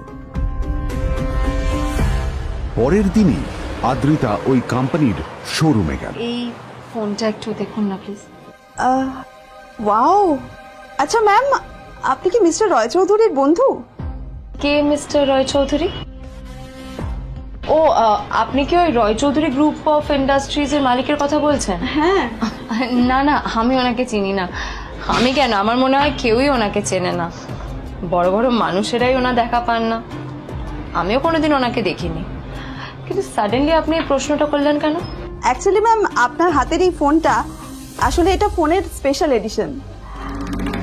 [SPEAKER 1] পরের দিনই আদ্রিতা ওই কোম্পানির শোরুমে গেল।
[SPEAKER 7] এই ফোনটা একটু দেখুন না প্লিজ।
[SPEAKER 4] ওয়াও, আচ্ছা ম্যাম, আপনি কি মিস্টার রয় চৌধুরীর বন্ধু?
[SPEAKER 7] কে মিস্টার রয় চৌধুরী? ও, আপনি কি ওই রয় চৌধুরী গ্রুপ অফ ইন্ডাস্ট্রিজ এর মালিকের কথা বলছেন?
[SPEAKER 4] হ্যাঁ।
[SPEAKER 7] না না, আমি ওনাকে চিনি না। আমি কেন? আমার মনে হয় কেউই ওনাকে চেনে না। বড় বড় মানুষেরাই ওনা দেখা পান না। আমিও কোনোদিন ওনাকে দেখিনি। কিন্তু সাডেনলি আপনি এই প্রশ্নটা করলেন কেন?
[SPEAKER 4] অ্যাকচুয়ালি ম্যাম, আপনার হাতের এই ফোনটা আসলে এটা ফোনের স্পেশাল এডিশন।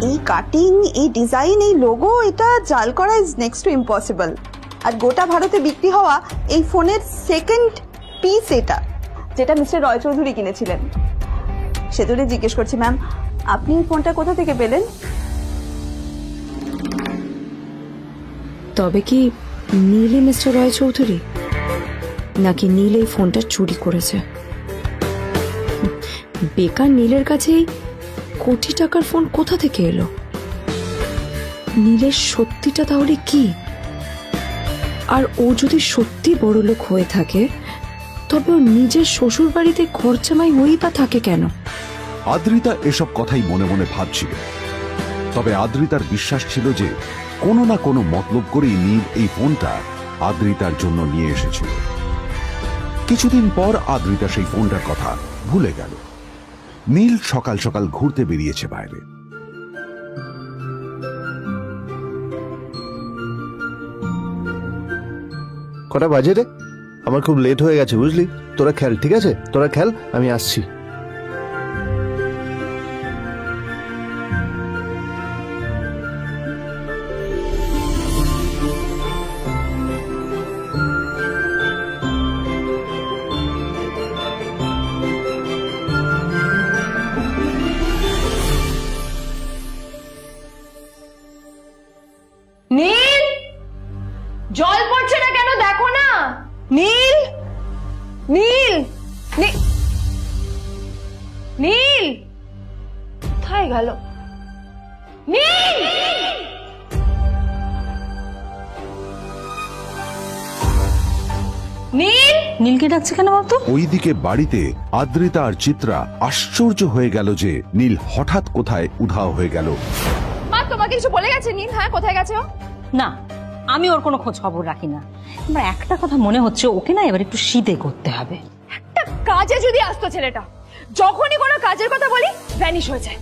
[SPEAKER 4] এই কাটিং, এই ডিজাইন, এই লোগো, এটা জাল করা ইজ নেক্সট টু ইম্পসিবল। আর গোটা ভারতে বিক্রি হওয়া এই ফোনের সেকেন্ড পিস এটা, যেটা মিস্টার রয় চৌধুরী কিনেছিলেন। সেজন্য জিজ্ঞেস করছি ম্যাম, আপনি এই ফোনটা কোথা থেকে পেলেন?
[SPEAKER 2] তবে কি নীলই মিস্টার রয় চৌধুরী, নাকি নীল এই ফোনটা চুরি করেছে? বেকার নীলের কাছে এই কোটি টাকার ফোন কোথা থেকে এলো? নীলের সত্যিটা তাহলে কি? আর ও যদি সত্যি বড় লোক হয়ে থাকে, তবে ওর নিজের শ্বশুর বাড়িতে খরচামাই হয়েই বা থাকে কেন?
[SPEAKER 1] আদ্রিতা এসব কথাই মনে মনে ভাবছিল। তবে আদ্রিতার বিশ্বাস ছিল যে কোনো না কোনো মতলব করেই নীল এই ফোনটা আদ্রিতার জন্য নিয়ে এসেছিল। কিছুদিন পর আদ্রিতা সেই ফোনটার কথা ভুলে গেল। নীল সকাল সকাল ঘুরতে বেরিয়েছে বাইরে।
[SPEAKER 3] কটা বাজে রে? আমার খুব লেট হয়ে গেছে বুঝলি। তোরা খেল, ঠিক আছে? তোরা খেল, আমি আসছি।
[SPEAKER 2] নীল, জল পড়ছে না কেন দেখো না। নীল, নীল, নীল কোথায় গেল? নীল, নীল,
[SPEAKER 5] নীলকে ডাকছে কেন বলতো?
[SPEAKER 1] ওইদিকে বাড়িতে আদ্রিতা আর চিত্রা আশ্চর্য হয়ে গেল যে নীল হঠাৎ কোথায় উধাও হয়ে গেল।
[SPEAKER 2] মা তোমাকে কিছু বলে গেছে নীল? হ্যাঁ, কোথায় গেছে ও?
[SPEAKER 5] না, আমি ওর কোনো খোঁজ খবর রাখি না। আমার একটা কথা মনে হচ্ছে, ওকে না এবার একটু শীতে করতে হবে।
[SPEAKER 2] একটা কাজে যদি আসতো ছেলেটা, যখনই কোনো কাজের কথা বলি ভ্যানিশ হয়ে যায়।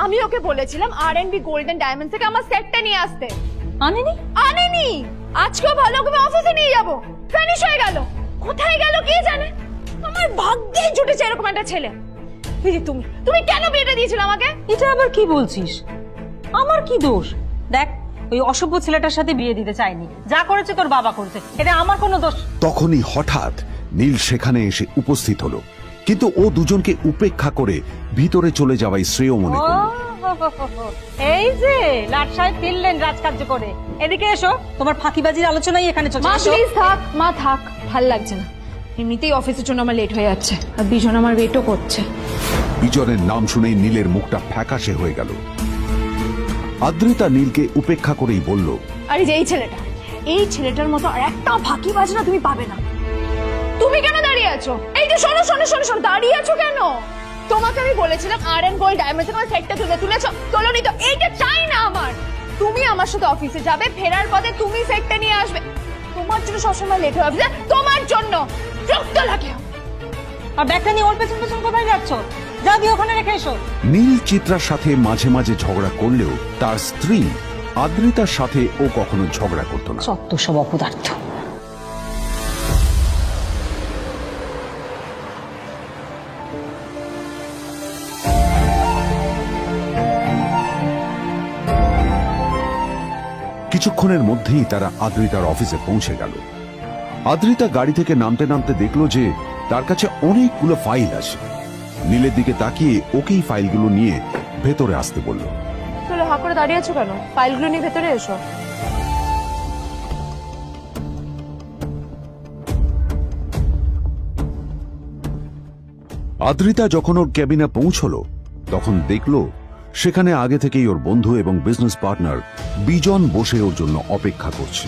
[SPEAKER 2] আমি ওকে বলেছিলাম R&B গোল্ডেন ডায়মন্ড থেকে আমার সেটটা নিয়ে আসতে,
[SPEAKER 5] আনেনি।
[SPEAKER 2] আনেনি। আজকেও ভালো করে অফিসে নিয়ে যাব, ভ্যানিশ হয়ে গেল। কোথায় গেল কে জানে। আমার ভাগ্যেই জুটেছে এরকম একটা ছেলে। দিদি, তুমি কেন বিয়েটা দিয়েছিলে আমাকে?
[SPEAKER 5] এটা আবার কি বলছিস? আমার কি দোষ? দেখ, ওই অসভ্য ছেলেটার সাথে বিয়ে দিতে চাইনি। যা করেছে তোর বাবা করেছে, এটা আমার কোনো দোষ।
[SPEAKER 1] তখনই হঠাৎ নীল সেখানে এসে উপস্থিত হলো, কিন্তু ও দুজনকে উপেক্ষা করে ভিতরে চলে যাওয়াই শ্রেয় মনে করল।
[SPEAKER 5] এই যে লাট সাহেব ফিরলেন রাজকার্য করে। এদিকে এসো, তোমার ফাঁকিবাজির আলোচনাই এখানে চলছে।
[SPEAKER 2] মা
[SPEAKER 5] এসো।
[SPEAKER 2] প্লিজ থাক, মা থাক, ভাল লাগছে না। এমনিতেই অফিসের জন্য আমার লেট হয়ে যাচ্ছে, আর বিজন আমার ওয়েটও করছে।
[SPEAKER 1] বিজনের নাম শুনেই নীলের মুখটা ফ্যাকাশে হয়ে গেল। আদ্রিতা নীলকে উপেক্ষা করেই বলল,
[SPEAKER 2] আরে যে এই ছেলেটার মতো আর একটা ফাঁকিবাজ না তুমি পাবে না। তুমি কেন দাঁড়িয়ে আছো? এই যে শোনো শোনো শোনো শোনো, দাঁড়িয়ে আছো কেন? তোমাকে আমি বলেছিলাম R&B গোল্ড ডায়মন্ড থেকে আমার সেটটা তুলেছো, তোলোনি তো। এইটা চাই না আমার। তুমি আমার সাথে অফিসে যাবে, ফেরার পথে তুমি সেটটা নিয়ে আসবে। তোমার জন্য সবসময় লেট হয়ে অফিসে, তোমার জন্য বিরক্ত লাগে।
[SPEAKER 5] আর ব্যাগটা নিয়ে ওর পেছন পেছন কোথায় যাচ্ছ? যা দিয়ে ওখানে রেখে এসো।
[SPEAKER 1] নীল চিত্রার সাথে মাঝে মাঝে ঝগড়া করলেও তার স্ত্রী আদ্রিতার সাথে ও কখনো ঝগড়া করত না।
[SPEAKER 5] সত্য সব অপদার্থ।
[SPEAKER 1] কিছুক্ষণের মধ্যেই তারা আদ্রিতার অফিসে পৌঁছে গেল। আদ্রিতা গাড়ি থেকে নামতে নামতে দেখলো যে তার কাছে অনেকগুলো ফাইল আছে। নীলের দিকে তাকিয়ে ওকেই ফাইলগুলো নিয়ে ভেতরে আসতে বলল।
[SPEAKER 2] চলো, হা করে দাঁড়িয়ে আছো কেন? ফাইলগুলো নিয়ে ভেতরে এসো।
[SPEAKER 1] আদ্রিতা যখন ওর ক্যাবিনে পৌঁছলো, তখন দেখলো সেখানে আগে থেকেই ওর বন্ধু এবং বিজনেস পার্টনার বিজন বসে ওর জন্য অপেক্ষা করছে।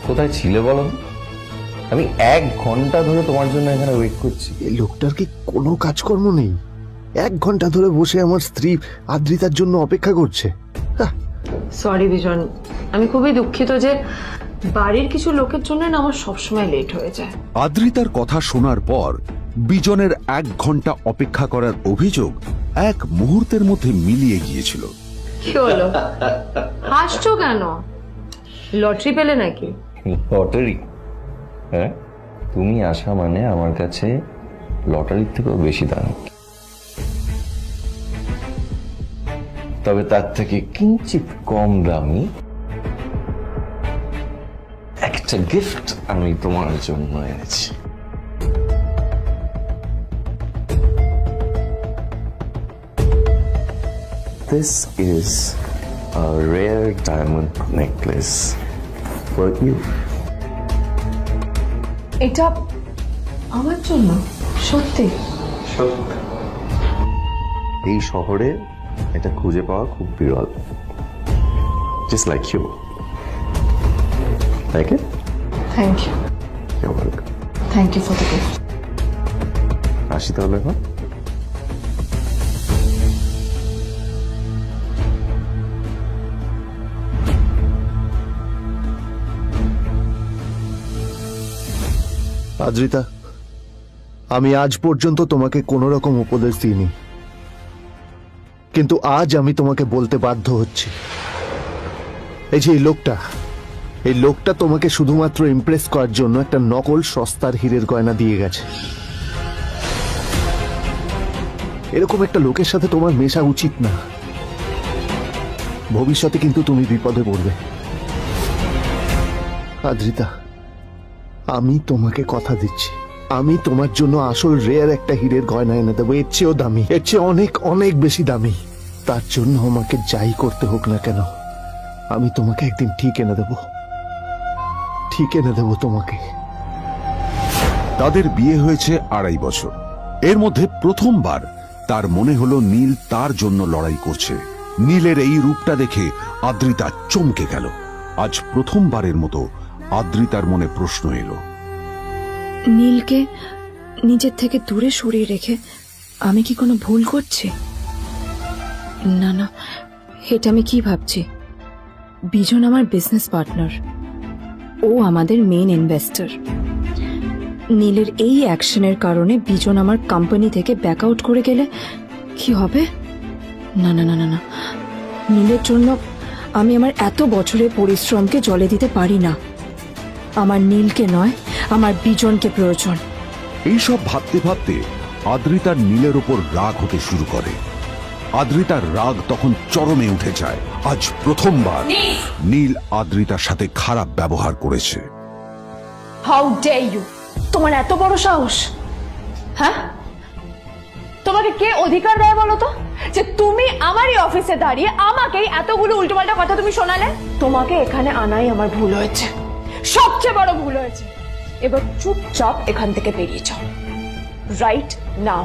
[SPEAKER 6] কোথায় ছিলে বলো? আমি 1 ঘন্টা ধরে তোমার জন্য এখানে ওয়েট করছি।
[SPEAKER 3] এই লোকটার কি কোনো কাজকর্ম নেই? 1 ঘন্টা ধরে বসে আমার স্ত্রী আদ্রিতার জন্য অপেক্ষা করছে।
[SPEAKER 7] সরি বিজন, আমি খুবই দুঃখিত যে বাড়ির কিছু লোকের জন্য না আমার সবসময় লেট হয়ে যায়।
[SPEAKER 1] আদ্রিতার কথা শোনার পর বিজনের 1 ঘন্টা অপেক্ষা করার অভিযোগ 1 মুহূর্তের মধ্যে মিলিয়ে গিয়েছিল।
[SPEAKER 7] কি হলো, হাসছো কেন? লটারি পেলে নাকি?
[SPEAKER 6] লটারি? হ্যাঁ, তুমি আসা মানে আমার কাছে লটারির থেকেও বেশি দাম। তবে তার থেকে কিঞ্চিত কম দামি একটা গিফট আমি তোমার জন্য এনেছি। This is a rare diamond necklace for you.
[SPEAKER 2] এটা আমার জন্য সত্যি?
[SPEAKER 6] এই শহরে এটা খুঁজে পাওয়া খুব বিরল। Just like you. Like it?
[SPEAKER 2] Thank you,
[SPEAKER 6] You're welcome.
[SPEAKER 2] Thank you for the gift.
[SPEAKER 6] আসি তাহলে এখন।
[SPEAKER 3] আদ্রিতা, আমি আজ পর্যন্ত তোমাকে কোনো রকম উপদেশ দিইনি, কিন্তু আজ আমি তোমাকে বলতে বাধ্য হচ্ছি। এই যে এই লোকটা তোমাকে শুধুমাত্র ইমপ্রেস করার জন্য একটা নকল সস্তার হীরের গয়না দিয়ে গেছে। এরকম একটা লোকের সাথে তোমার মেশা উচিত না। ভবিষ্যতে কিন্তু তুমি বিপদে পড়বে। আদ্রিতা, আমি তোমাকে কথা দিচ্ছি, আমি তোমার জন্য আসল রেয়ার একটা হীরের গয়না এনে দেবো, এর চেয়েও দামি, এর চেয়ে অনেক অনেক বেশি দামি। তার জন্য আমাকে যাই করতে হোক না কেন, আমি তোমাকে একদিন ঠিক এনে দেবো তোমাকে।
[SPEAKER 1] তাদের বিয়ে হয়েছে 2.5 বছর। এর মধ্যে প্রথমবার তার মনে হলো নীল তার জন্য লড়াই করছে। নীলের এই রূপটা দেখে আদ্রিতা চমকে গেল। আজ প্রথমবারের মতো আদ্রিতার মনে প্রশ্ন এলো,
[SPEAKER 2] নীলকে নিজের থেকে দূরে সরিয়ে রেখে আমি কি কোনো ভুল করছি? না না, এটা আমি কি ভাবছি? বিজন আমার বিজনেস পার্টনার, ও আমাদের মেইন ইনভেস্টর। নীলের এই অ্যাকশনের কারণে বিজন আমার কোম্পানি থেকে ব্যাক আউট করে গেলে কি হবে? না না না না না, নীলের জন্য আমি আমার এত বছরের পরিশ্রমকে জলে দিতে পারি না। আমার নীলকে নয়, আমার বিজনকে প্রয়োজন।
[SPEAKER 1] এইসব ভাবতে ভাবতে আদ্রিতার নীলের ওপর রাগ হতে শুরু করে। আদ্রিতার রাগ তখন চরমে উঠে যায়। আজ প্রথমবার নীল আদ্রিতার সাথে খারাপ ব্যবহার করেছে।
[SPEAKER 2] How dare you! তোমার এত বড় সাহস! হ্যাঁ, তোমাকে কে অধিকার দেয় বলো তো যে তুমি আমারই অফিসে দাঁড়িয়ে আমাকেই এতগুলো উল্টোপাল্টা কথা তুমি শোনালে? তোমাকে এখানে আনাই আমার ভুল হয়েছে, সবচেয়ে বড় ভুল হয়েছে। এবার চুপচাপ এখান থেকে বেরিয়ে যাও, right now.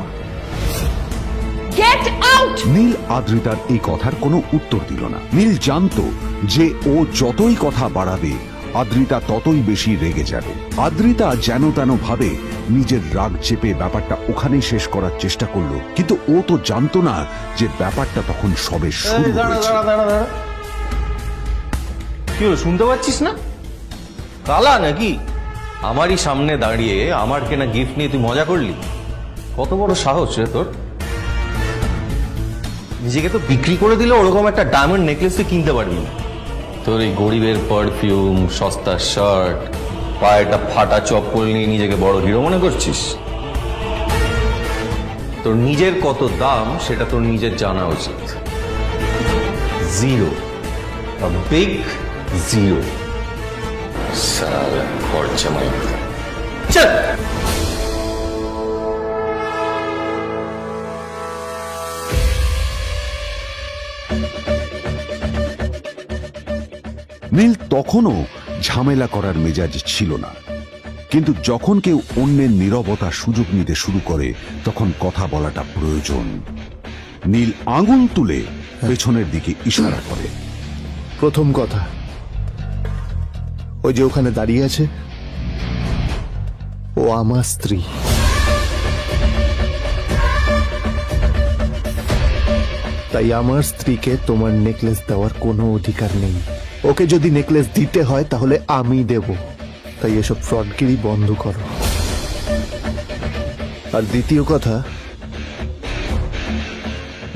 [SPEAKER 2] Get out!
[SPEAKER 1] Neel আদ্রিতার এই কথার কোনো উত্তর দিল না। নীল জানতো যে ও যতই কথা বাড়াবে আদ্রিতা ততই বেশি রেগে যাবে। আদ্রিতা যেন তেন ভাবে নিজের রাগ চেপে ব্যাপারটা ওখানেই শেষ করার চেষ্টা করলো, কিন্তু ও তো জানতো না যে ব্যাপারটা তখন সবে শুরু হয়েছে।
[SPEAKER 6] কি হলো, শুনতে পাচ্ছিস না? কালা নাকি? আমারই সামনে দাঁড়িয়ে আমার কেনা গিফট নিয়ে তুই মজা করলি? কত বড় সাহস রে তোর! নিজেকে তো বিক্রি করে দিলে ওরকম একটা ডায়মন্ড নেকলেস তুই কিনতে পারবি না। তোর এই গরিবের পারফিউম, সস্তা শার্ট, পায়ে একটা ফাটা চপ্পল নিয়ে নিজেকে বড় হিরো মনে করছিস? তোর নিজের কত দাম সেটা তোর নিজের জানা উচিত। Zero, big zero. সারা খরচা মাই চল।
[SPEAKER 1] নীল তখনও ঝামেলা করার মেজাজ ছিল না, কিন্তু যখন কেউ অন্যের নীরবতা সুযোগ নিতে শুরু করে তখন কথা বলাটা প্রয়োজন। নীল আঙুল তুলে পেছনের দিকে ইশারা করে।
[SPEAKER 3] প্রথম কথা, ওই যে ওখানে দাঁড়িয়ে আছে, ও আমার স্ত্রী। তাই আমার স্ত্রীকে তোমার নেকলেস দেওয়ার কোনো অধিকার নেই। ওকে যদি নেকলেস দিতে হয় তাহলে আমি দেব। তাই এসব ফ্রডগিরি বন্ধ করো। আর দ্বিতীয় কথা,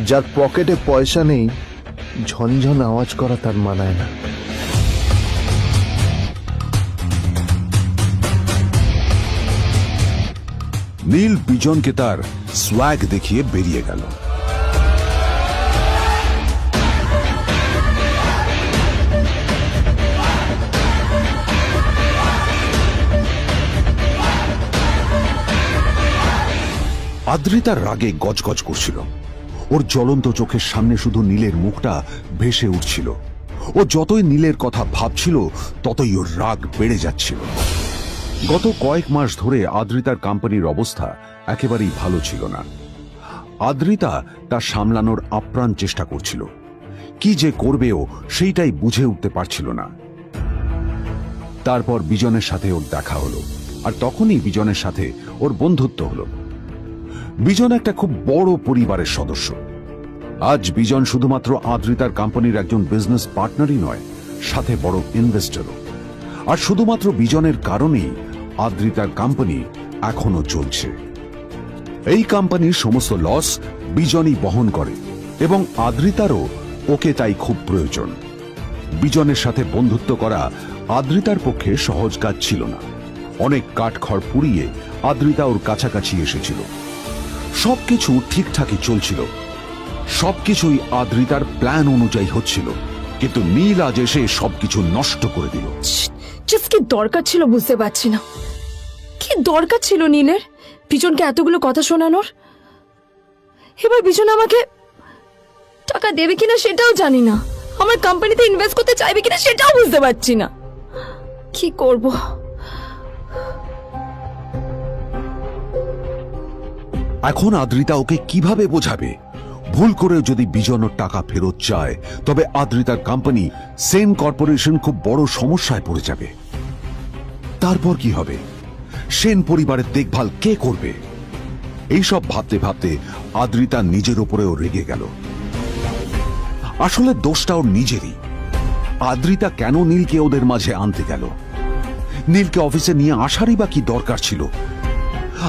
[SPEAKER 3] যার পকেটে পয়সা নেই ঝনঝন আওয়াজ করা তার মানায় না।
[SPEAKER 1] নীল বিজনকে তার সোয়াগ দেখিয়ে বেরিয়ে গেল। আদ্রিতার রাগে গজগজ করছিল। ওর জ্বলন্ত চোখের সামনে শুধু নীলের মুখটা ভেসে উঠছিল। ও যতই নীলের কথা ভাবছিল ততই ওর রাগ বেড়ে যাচ্ছিল। গত কয়েক মাস ধরে আদ্রিতার কোম্পানির অবস্থা একেবারেই ভালো ছিল না। আদ্রিতা তা সামলানোর আপ্রাণ চেষ্টা করছিল। কি যে করবেও সেইটাই বুঝে উঠতে পারছিল না। তারপর বিজনের সাথে ওর দেখা হলো, আর তখনই বিজনের সাথে ওর বন্ধুত্ব হলো। বিজন একটা খুব বড় পরিবারের সদস্য। আজ বিজন শুধুমাত্র আদ্রিতার কোম্পানির একজন বিজনেস পার্টনারই নয়, সাথে বড় ইনভেস্টরও। আর শুধুমাত্র বিজনের কারণেই আদ্রিতার কোম্পানি এখনো চলছে। এই কোম্পানির সমস্ত লস বিজনই বহন করে এবং আদ্রিতারও ওকে তাই খুব প্রয়োজন। বিজনের সাথে বন্ধুত্ব করা আদ্রিতার পক্ষে সহজ কাজ ছিল না। অনেক কাঠখড় পুড়িয়ে আদ্রিতা ওর কাছাকাছি এসেছিল। সবকিছু ঠিকঠাকই চলছিল, সবকিছুই আদ্রিতার প্ল্যান অনুযায়ী হচ্ছিল, কিন্তু নীল আজ এসে সবকিছু নষ্ট করে দিল।
[SPEAKER 2] জাস্ট কি দরকার ছিল বুঝতে পারছি না। কি দরকার ছিল নীলের বিজনকে এতগুলো কথা শোনানোর? এবার বিজন আমাকে টাকা দেবে কিনা সেটাও জানি না, আমার কোম্পানিতে ইনভেস্ট করতে চাইবে কিনা সেটাও বুঝতে পারছি না। কি করব?
[SPEAKER 1] এখন আদ্রিতা ওকে কিভাবে বোঝাবে? ভুল করে যদি বিজন ওর টাকা ফেরত চায় তবে আদ্রিতার কোম্পানি সেন কর্পোরেশন খুব বড় সমস্যায় পড়ে যাবে। তারপর কি হবে? সেন পরিবারের দেখভাল কে করবে? এইসব ভাবতে ভাবতে আদ্রিতা নিজের উপরেও রেগে গেল। আসলে দোষটা ওর নিজেরই। আদ্রিতা কেন নীলকে ওদের মাঝে আনতে গেল? নীলকে অফিসে নিয়ে আসারই বা কি দরকার ছিল?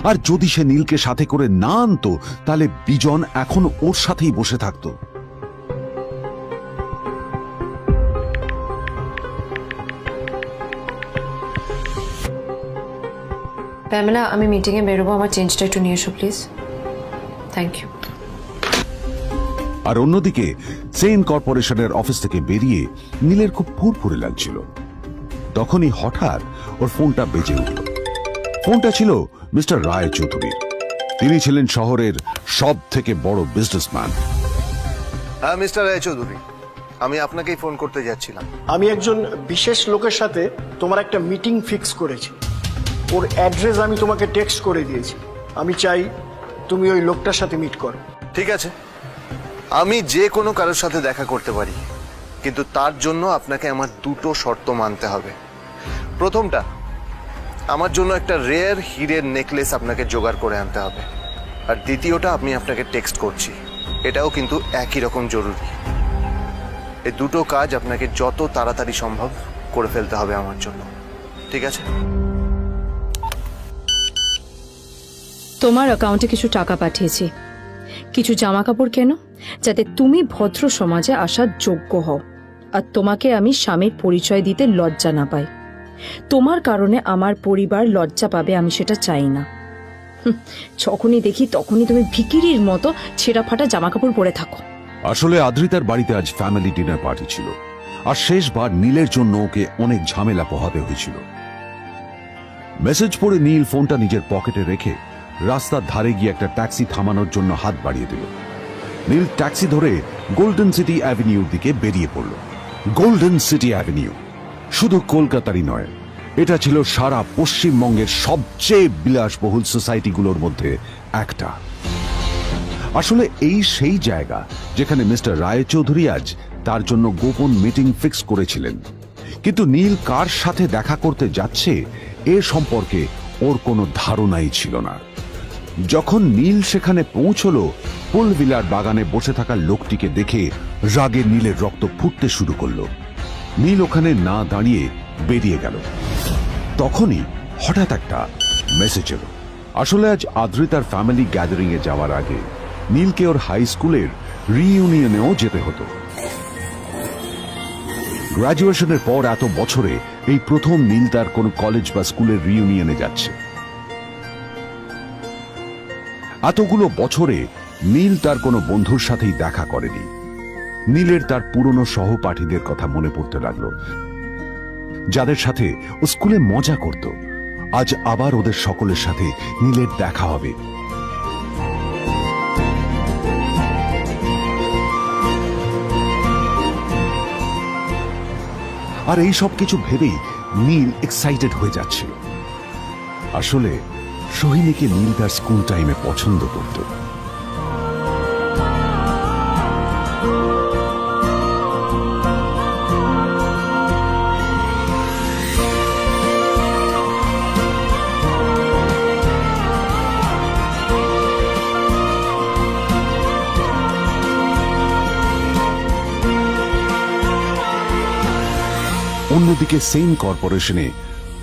[SPEAKER 1] আর যদি সে নীলকে সাথে করে না আনতো তাহলে বিজন এখন ওর সাথেই বসে থাকতো।
[SPEAKER 7] প্যামেলা, আমি মিটিংয়ে বেরোবো, আমার চেঞ্জটা একটু নিয়ে এসো প্লিজ। Thank you.
[SPEAKER 1] আর অন্যদিকে সেন কর্পোরেশনের অফিস থেকে বেরিয়ে নীলের খুব ফুরফুরে লাগছিল। তখনই হঠাৎ ওর ফোনটা বেজে উঠল। ফোনটা ছিল মিস্টার রায় চৌধুরীর। তিনি ছিলেন শহরের সব থেকে বড় বিজনেসম্যান।
[SPEAKER 3] হ্যাঁ মিস্টার রায়চৌধুরী, আমি আপনাকেই ফোন করতে যাচ্ছিলাম।
[SPEAKER 8] আমি একজন বিশেষ লোকের সাথে তোমার একটা মিটিং ফিক্স করেছি। ওর অ্যাড্রেস আমি তোমাকে টেক্সট করে দিয়েছি। আমি চাই তুমি ওই লোকটার সাথে মিট করো।
[SPEAKER 3] ঠিক আছে, আমি যে কোনো কারোর সাথে দেখা করতে পারি, কিন্তু তার জন্য আপনাকে আমার দুটো শর্ত মানতে হবে। প্রথমটা, আমার জন্য একটা রেয়ার হীরের নেকলেস আপনাকে জোগাড় করে আনতে হবে। আর দ্বিতীয়টা, আমি আপনাকে টেক্সট করছি, এটাও কিন্তু একই রকম জরুরি। এই দুটো কাজ আপনাকে যত তাড়াতাড়ি সম্ভব করে ফেলতে হবে আমার জন্য, ঠিক আছে?
[SPEAKER 2] তোমার অ্যাকাউন্টে কিছু টাকা পাঠিয়েছি, কিছু জামা কাপড় কেন, যাতে তুমি ভদ্র সমাজে আসার যোগ্য হও আর তোমাকে আমি স্বামীর পরিচয় দিতে লজ্জা না পাই। তোমার কারণে আমার পরিবার লজ্জা পাবে, আমি সেটা চাই না। যখনই দেখি তখনই তুমি ভিখিরির মতো ছেঁড়া ফাটা জামা কাপড় পরে থাকো।
[SPEAKER 1] আসলে আদ্রিতার বাড়িতে আজ ফ্যামিলি ডিনার পার্টি ছিল, আর শেষবার নীলের জন্য ওকে অনেক ঝামেলা পোহাতে হয়েছিল। মেসেজ পড়ে নীল ফোনটা নিজের পকেটে রেখে রাস্তার ধারে গিয়ে একটা ট্যাক্সি থামানোর জন্য হাত বাড়িয়ে দিল। নীল ট্যাক্সি ধরে গোল্ডেন সিটি অ্যাভিনিউর দিকে বেরিয়ে পড়ল। গোল্ডেন সিটি অ্যাভিনিউ শুধু কলকাতারই নয়, এটা ছিল সারা পশ্চিমবঙ্গের সবচেয়ে বিলাসবহুল সোসাইটিগুলোর মধ্যে একটা। আসলে এই সেই জায়গা যেখানে মিস্টার রায় চৌধুরী আজ তার জন্য গোপন মিটিং ফিক্স করেছিলেন। কিন্তু নীল কার সাথে দেখা করতে যাচ্ছে এ সম্পর্কে ওর কোনো ধারণাই ছিল না। যখন নীল সেখানে পৌঁছলো, পুলভিলার বাগানে বসে থাকা লোকটিকে দেখে রাগে নীলের রক্ত ফুটতে শুরু করলো। নীল ওখানে না দাঁড়িয়ে বেরিয়ে গেল। তখনই হঠাৎ একটা মেসেজ এলো। আসলে আজ আদ্রিতার ফ্যামিলি গ্যাদারিং এ যাওয়ার আগে নীলকে ওর হাই স্কুলের রিইউনিয়নেও যেতে হতো। গ্র্যাজুয়েশনের পর এত বছরে এই প্রথম নীল তার কোন কলেজ বা স্কুলের রিইউনিয়নে যাচ্ছে। এতগুলো বছরে নীল তার কোনো বন্ধুর সাথেই দেখা করেনি। নীলের তার পুরনো সহপাঠীদের কথা মনে পড়তে লাগলো, যাদের সাথে ও স্কুলে মজা করত। আজ আবার ওদের সকলের সাথে নীলের দেখা হবে। আর এই সব কিছু ভেবেই নীল এক্সাইটেড হয়ে যাচ্ছিল। আসলে সোহিনীকে নীল তার স্কুল টাইমে পছন্দ করত। অন্যদিকে সেম কর্পোরেশনে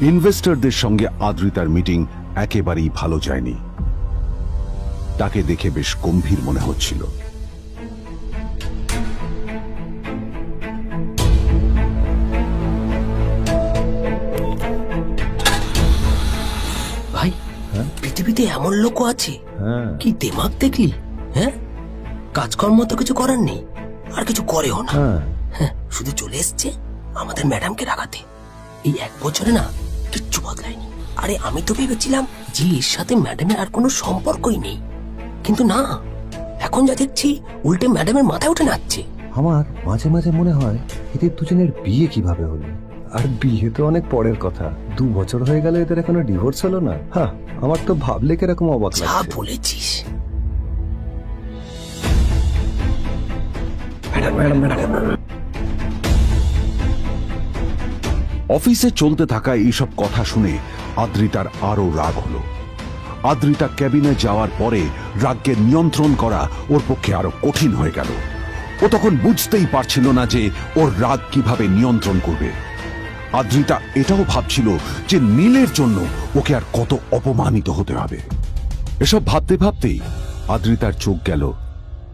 [SPEAKER 1] ইনভেস্টরদের সঙ্গে আদ্রিতার মিটিং একেবারেই ভালো যায়নি। তাকে দেখে বেশ গম্ভীর মনে হচ্ছিল।
[SPEAKER 9] ভাই পৃথিবীতে এমন লোকও আছে, কি দেমাগ দেখলি? হ্যাঁ, কাজকর্ম তো কিছু করার নেই, আর কিছু করেও না। হ্যাঁ, শুধু চলে এসছে আমাদের ম্যাডামকে রাখাতে। এই 1 বছরে না কিচ্ছু বদলায়নি। আরে আমি তো ভেবেছিলাম যে এর সাথে ম্যাডামের আর কোনো সম্পর্কই নেই, কিন্তু না, এখন যা দেখছি উল্টে ম্যাডামের মাথায় উঠে নাচছে।
[SPEAKER 10] আমার মাঝে মাঝে মনে হয় এদের দুজনের বিয়ে কিভাবে হলো। আর বিয়ে তো অনেক পরের কথা, 2 বছর হয়ে গেল এদের এখনো ডিভোর্স হলো না। হ্যাঁ, আমার তো ভাবলে কিরকম অবাক
[SPEAKER 9] যা
[SPEAKER 10] লাগছে।
[SPEAKER 9] বলেছিস।
[SPEAKER 1] অফিসে চলতে থাকা এইসব কথা শুনে আদ্রিতার আরো রাগ হলো। আদ্রিতা ক্যাবিনে যাওয়ার পরে রাগকে নিয়ন্ত্রণ করা ওর পক্ষে আরো কঠিন হয়ে গেল। ও তখন বুঝতেই পারছিল না যে ওর রাগ কিভাবে নিয়ন্ত্রণ করবে। আদ্রিতা এটাও ভাবছিল যে নীলের জন্য ওকে আর কত অপমানিত হতে হবে। এসব ভাবতে ভাবতেই আদ্রিতার চোখ গেল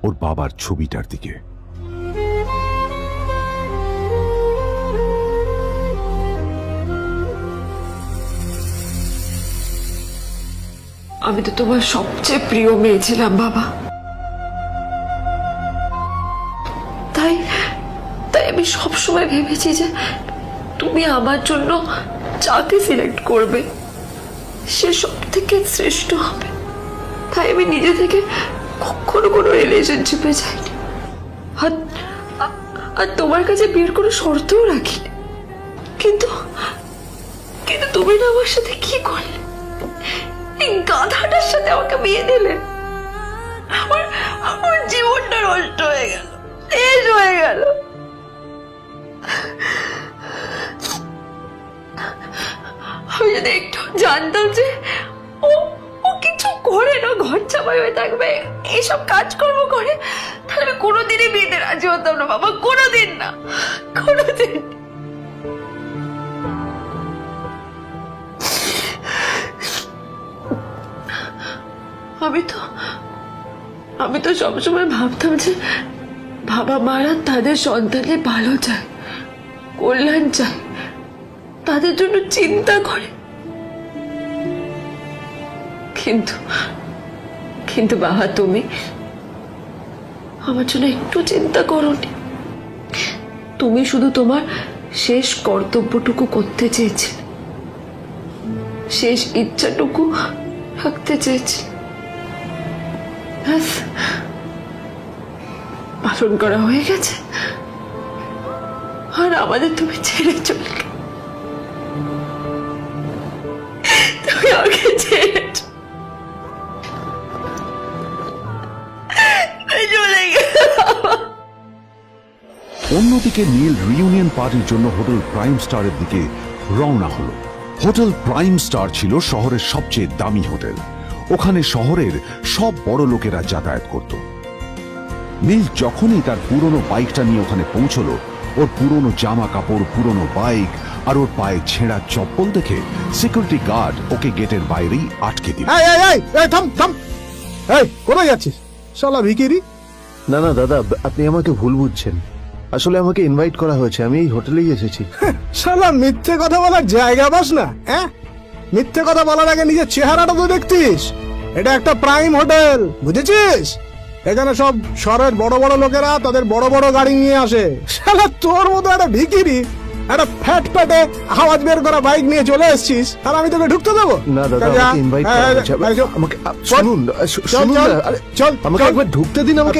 [SPEAKER 1] ওর বাবার ছবিটার দিকে।
[SPEAKER 7] আমি তো তোমার সবচেয়ে প্রিয় মেয়ে ছিলাম বাবা। তাই তাই আমি সবসময় ভেবেছি যে তুমি আমার জন্য যাকে সিলেক্ট করবে সে সব থেকে শ্রেষ্ঠ হবে। তাই আমি নিজে থেকে কখনো কোনো রিলেশনশিপে যাইনি, আর তোমার কাছে বিয়ের কোনো শর্তও রাখিনি। কিন্তু কিন্তু তুমি না আমার সাথে কি করলে? এই গাধাটার সাথে আমাকে বিয়ে দিলে। আমার আমার জীবনটা নষ্ট হয়ে গেল, শেষ হয়ে গেল। আমি যদি একটু জানতাম যে ও ও কিছু করে না, ঘর চাপাই হয়ে থাকবে, এইসব কাজকর্ম করে, তাহলে আমি কোনোদিনই বিয়েতে রাজি হতাম না বাবা, কোনোদিন না, কোনোদিন। আমি তো সবসময় ভাবতাম যে বাবা মারা তাদের সন্তানের ভালো চায়, কল্যাণ চায়, তাদের জন্য চিন্তা করে। কিন্তু কিন্তু বাবা, তুমি আমার জন্য একটু চিন্তা করোনি। তুমি শুধু তোমার শেষ কর্তব্যটুকু করতে চেয়েছিলে, শেষ ইচ্ছাটুকু রাখতে চেয়েছিলে, পালন করা হয়ে গেছে, আর আমাদের তুমি ছেড়ে চলে গেলে। তুমি আমাকে ছেড়ে চলে গেলে।
[SPEAKER 1] অন্যদিকে নীল রিইউনিয়ন পার্টির জন্য হোটেল প্রাইম স্টারের দিকে রওনা হলো। হোটেল প্রাইম স্টার ছিল শহরের সবচেয়ে দামি হোটেল। ওখানে শহরের সব বড় লোকেরা যাতায়াত করত। নীল যখনই তার পুরনো বাইকটা নিয়ে ওখানে পৌঁছলো, ওর পুরনো জামা কাপড়, পুরনো বাইক আর ওর পায়ে ছেঁড়া চপ্পল দেখে সিকিউরিটি গার্ড ওকে গেটের বাইরেই আটকে দিল।
[SPEAKER 11] থাম থাম, এই কোথায় যাচ্ছিস শালা ভিখিরি?
[SPEAKER 3] না না দাদা, আপনি আমাকে ভুল বুঝছেন। আসলে আমাকে ইনভাইট করা হয়েছে, আমি এই হোটেলেই এসেছি।
[SPEAKER 11] শালা মিথ্যে কথা বলার জায়গা পাস না? হ্যাঁ, মিথ্যে কথা বলার আগে নিজের চেহারাটা তো দেখতিস। এটা একটা প্রাইম হোটেল, বুঝেছিস? এখানে সব শহরের বড় বড় লোকেরা তাদের বড় বড় গাড়ি নিয়ে আসে। শালা তোর মতো একটা ভিখিরি একটা ফ্যাট প্যাটে আওয়াজ বের করা বাইক নিয়ে চলে এসেছিস, আর আমি তোকে ঢুকতে দেবো
[SPEAKER 3] না দাদা, আমাকে ইনভাইট করা হয়েছে। আমাকে শুনুন, শুনুন না, আরে চল, আমাকে একবার ঢুকতে দিন আমাকে।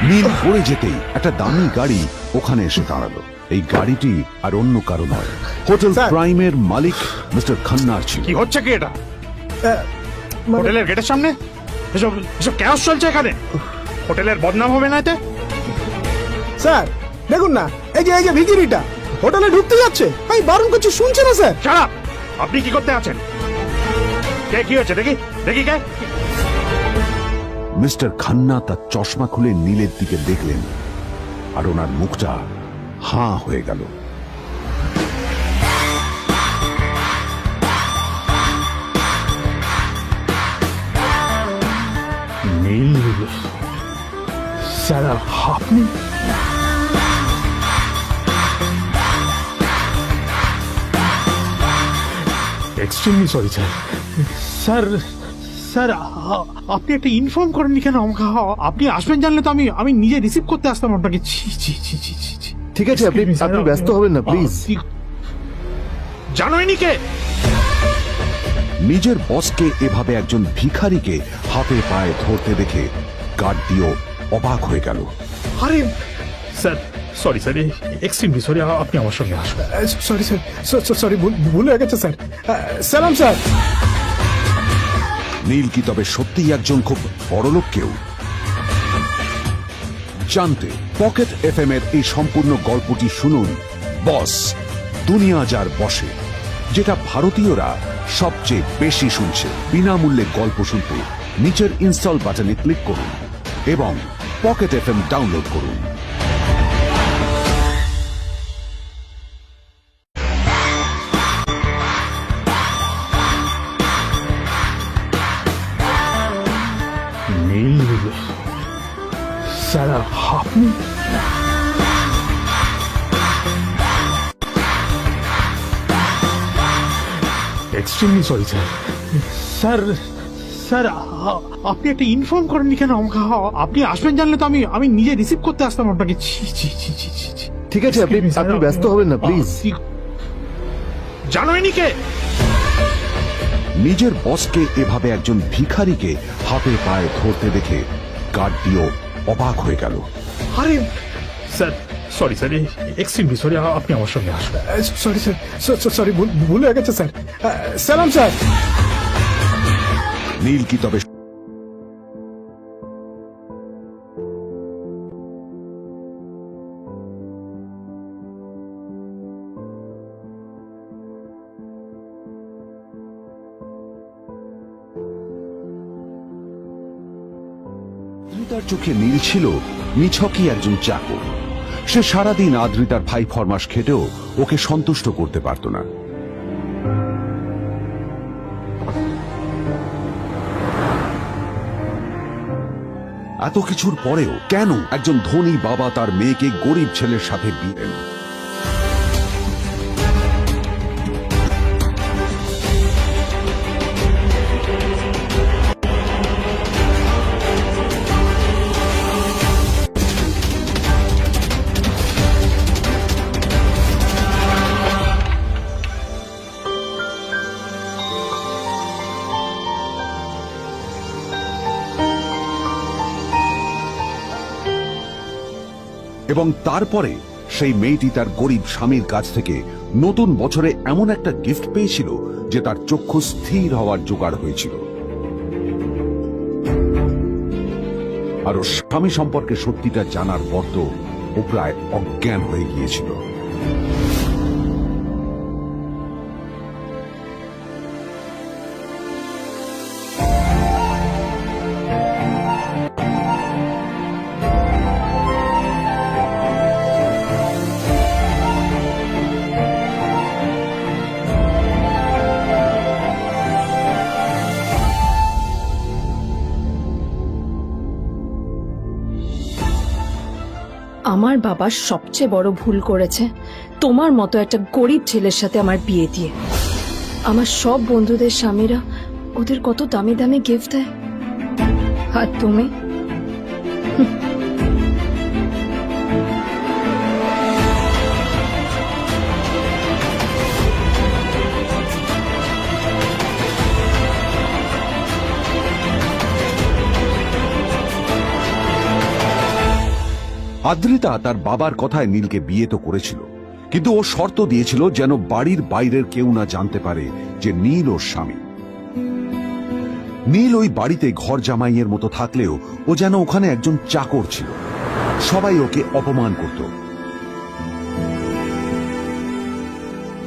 [SPEAKER 1] নীল পড়ে যেতেই একটা দামি গাড়ি ওখানে এসে দাঁড়ালো এই গাড়িটি আর অন্য কারো নয়, হোটেল
[SPEAKER 11] স্যার।
[SPEAKER 1] প্রাইমের মালিক মিস্টার খান্নার ছিল।
[SPEAKER 12] কি হচ্ছে কি এটা
[SPEAKER 11] মানে-
[SPEAKER 12] হোটেলের গেটের সামনে এসব এসব ক্যাশ চলছে এখানে হোটেলের বদনাম হবে না এতে
[SPEAKER 11] স্যার দেখুন না, এই যে ভিখিরিটা হোটেলে ঢুকতে যাচ্ছে, আমি বারণ করছি, শুনছে না স্যার।
[SPEAKER 12] ছাড়া আপনি কি করতে আছেন কে কি হয়েছে দেখি দেখি কে
[SPEAKER 1] মিস্টার খান্না তার চশমা খুলে নীলের দিকে দেখলেন, আর ওনার মুখটা হাঁ হয়ে গেল।
[SPEAKER 12] নীল স্যার আপনি extremely sorry sir sir sir আপনি একটা ইনফর্ম করেননি কেন আমাকে আপনি আসবেন জানলে তো আমি নিজে রিসিভ করতে আসতাম আপনাকে ছি ছি ছি ছি ছি ছি
[SPEAKER 3] ঠিক আছে, আপনি আপনি ব্যস্ত হবেন না প্লিজ।
[SPEAKER 12] জানোইনি কে
[SPEAKER 1] নিজের বসকে এভাবে একজন ভিখারিকে হাতে পায়ে ধরতে দেখে গার্ডিও অবাক হয়ে গেল।
[SPEAKER 12] আরে sir sorry sir extremely sorry আপনি আমার সঙ্গে আসুন
[SPEAKER 11] সরি স্যার, সরি, ভুল হয়ে গেছে স্যার। সালাম স্যার।
[SPEAKER 1] নীল কি তবে সত্যিই একজন খুব বড়লোক কেউ? জানতে পকেট এফএম এর এই সম্পূর্ণ গল্পটি শুনুন বস, দুনিয়া যার বসে, যেটা ভারতীয়রা সবচেয়ে বেশি শুনছে। বিনামূল্যে গল্প শুনতে নিচের ইনস্টল বাটনে ক্লিক করুন এবং পকেট এফএম ডাউনলোড করুন।
[SPEAKER 12] নীল স্যার আপনি extremely sorry sir sir sir আপনি একটা ইনফর্ম করেননি কেন আমাকে আপনি আসবেন জানলে তো আমি নিজে রিসিভ করতে আসতাম আপনাকে ছি ছি ছি ছি ছি ছি
[SPEAKER 3] ঠিক আছে, আপনি আপনি ব্যস্ত হবেন না প্লিজ।
[SPEAKER 12] জানোইনি কে
[SPEAKER 1] নিজের বসকে এভাবে একজন ভিখারিকে হাতে পায়ে ধরতে দেখে গার্ডিও অবাক হয়ে গেল।
[SPEAKER 12] আরে sir sorry sir extremely sorry আপনি আমার সঙ্গে আসুন
[SPEAKER 11] সরি স্যার, সরি, ভুল হয়ে গেছে স্যার। সালাম স্যার।
[SPEAKER 1] নীল কি তবে আদ্রিতার চোখে নীল ছিল নিছকই একজন চাকর। সে সারাদিন আদ্রিতার ভাই ফরমাস খেটেও ওকে সন্তুষ্ট করতে পারত না। এত কিছুর পরেও কেন একজন ধনী বাবা তার মেয়েকে গরিব ছেলের সাথে বিয়ে দেন? এবং তারপরে সেই মেয়েটি তার গরিব স্বামীর কাছ থেকে নতুন বছরে এমন একটা গিফট পেয়েছিল যে তার চক্ষু স্থির হওয়ার জোগাড় হয়েছিল। আর ওর স্বামী সম্পর্কে সত্যিটা জানার পর তো ও প্রায় অজ্ঞান হয়ে গিয়েছিল।
[SPEAKER 2] আমার বাবা সবচেয়ে বড় ভুল করেছে তোমার মতো একটা গরিব ছেলের সাথে আমার বিয়ে দিয়ে। আমার সব বন্ধুদের স্বামীরা ওদের কত দামি দামি গিফট দেয়, আর তুমি
[SPEAKER 1] আদ্রিতা তার বাবার কথায় নীলকে বিয়ে তো করেছিল, কিন্তু ও শর্ত দিয়েছিল যেন বাড়ির বাইরের কেউ না জানতে পারে যে নীল ওর স্বামী। নীল ওই বাড়িতে ঘর জামাইয়ের মতো থাকলেও ও যেন ওখানে একজন চাকর ছিল। সবাই ওকে অপমান করত।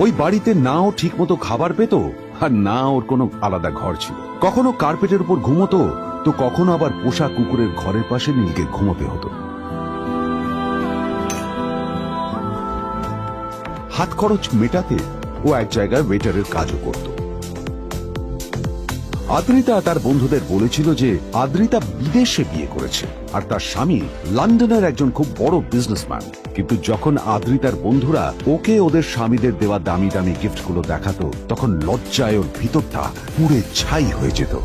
[SPEAKER 1] ওই বাড়িতে না ও ঠিক মতো খাবার পেত, আর না ওর কোনো আলাদা ঘর ছিল। কখনো কার্পেটের উপর ঘুমোতো, তো কখনো আবার পোষা কুকুরের ঘরের পাশে নীলকে ঘুমোতে হতো। হাত খরচ মেটাতে ও এক জায়গায় ওয়েটারের কাজও করত। আদ্রিতা তার বন্ধুদের বলেছিল যে আদ্রিতা বিদেশে বিয়ে করেছে, আর তার স্বামী লন্ডনের একজন খুব বড় বিজনেসম্যান। কিন্তু যখন আদ্রিতার বন্ধুরা ওকে ওদের স্বামীদের দেওয়া দামি দামি গিফটগুলো দেখাতো, তখন লজ্জায় ওর ভিতরটা পুড়ে ছাই হয়ে যেত।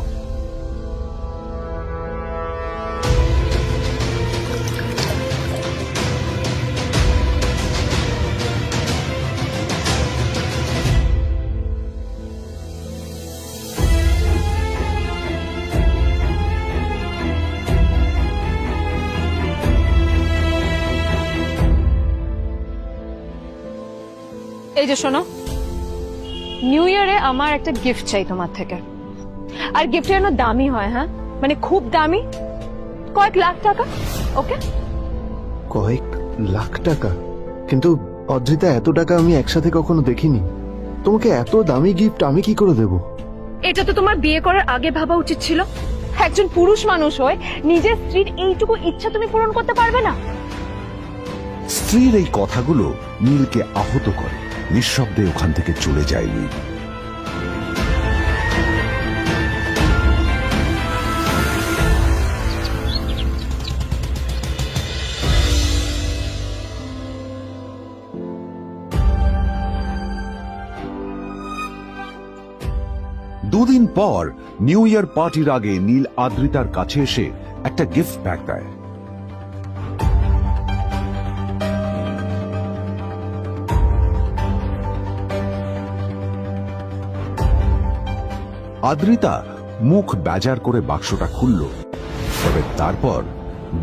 [SPEAKER 2] এই যে শোনো, নিউ ইয়ারে আমার একটা গিফট চাই তোমার থেকে। আর গিফটটা যেন দামি হয়, হ্যাঁ, মানে খুব দামি, কয়েক লাখ টাকা। ওকে?
[SPEAKER 3] কয়েক লাখ টাকা? কিন্তু অদ্রিতা, এত টাকা আমি একসাথে কখনো দেখিনি। তোমাকে এত দামি গিফট আমি কি করে দেব?
[SPEAKER 2] এটা তো তোমার বিয়ে করার আগে ভাবা উচিত ছিল। একজন পুরুষ মানুষ হয়ে নিজের স্ত্রীর এইটুকু ইচ্ছা তুমি পূরণ করতে পারবে না?
[SPEAKER 1] স্ত্রীর এই কথাগুলো নীলকে আহত করে। নিঃশব্দে ওখান থেকে চলে যায় নীল। দুদিন পর নিউ ইয়ার পার্টির আগে নীল আদ্রিতার কাছে এসে একটা গিফট ব্যাগ দেয়। আদ্রিতা মুখ বেজার করে বাক্সটা খুলল, তবে তারপর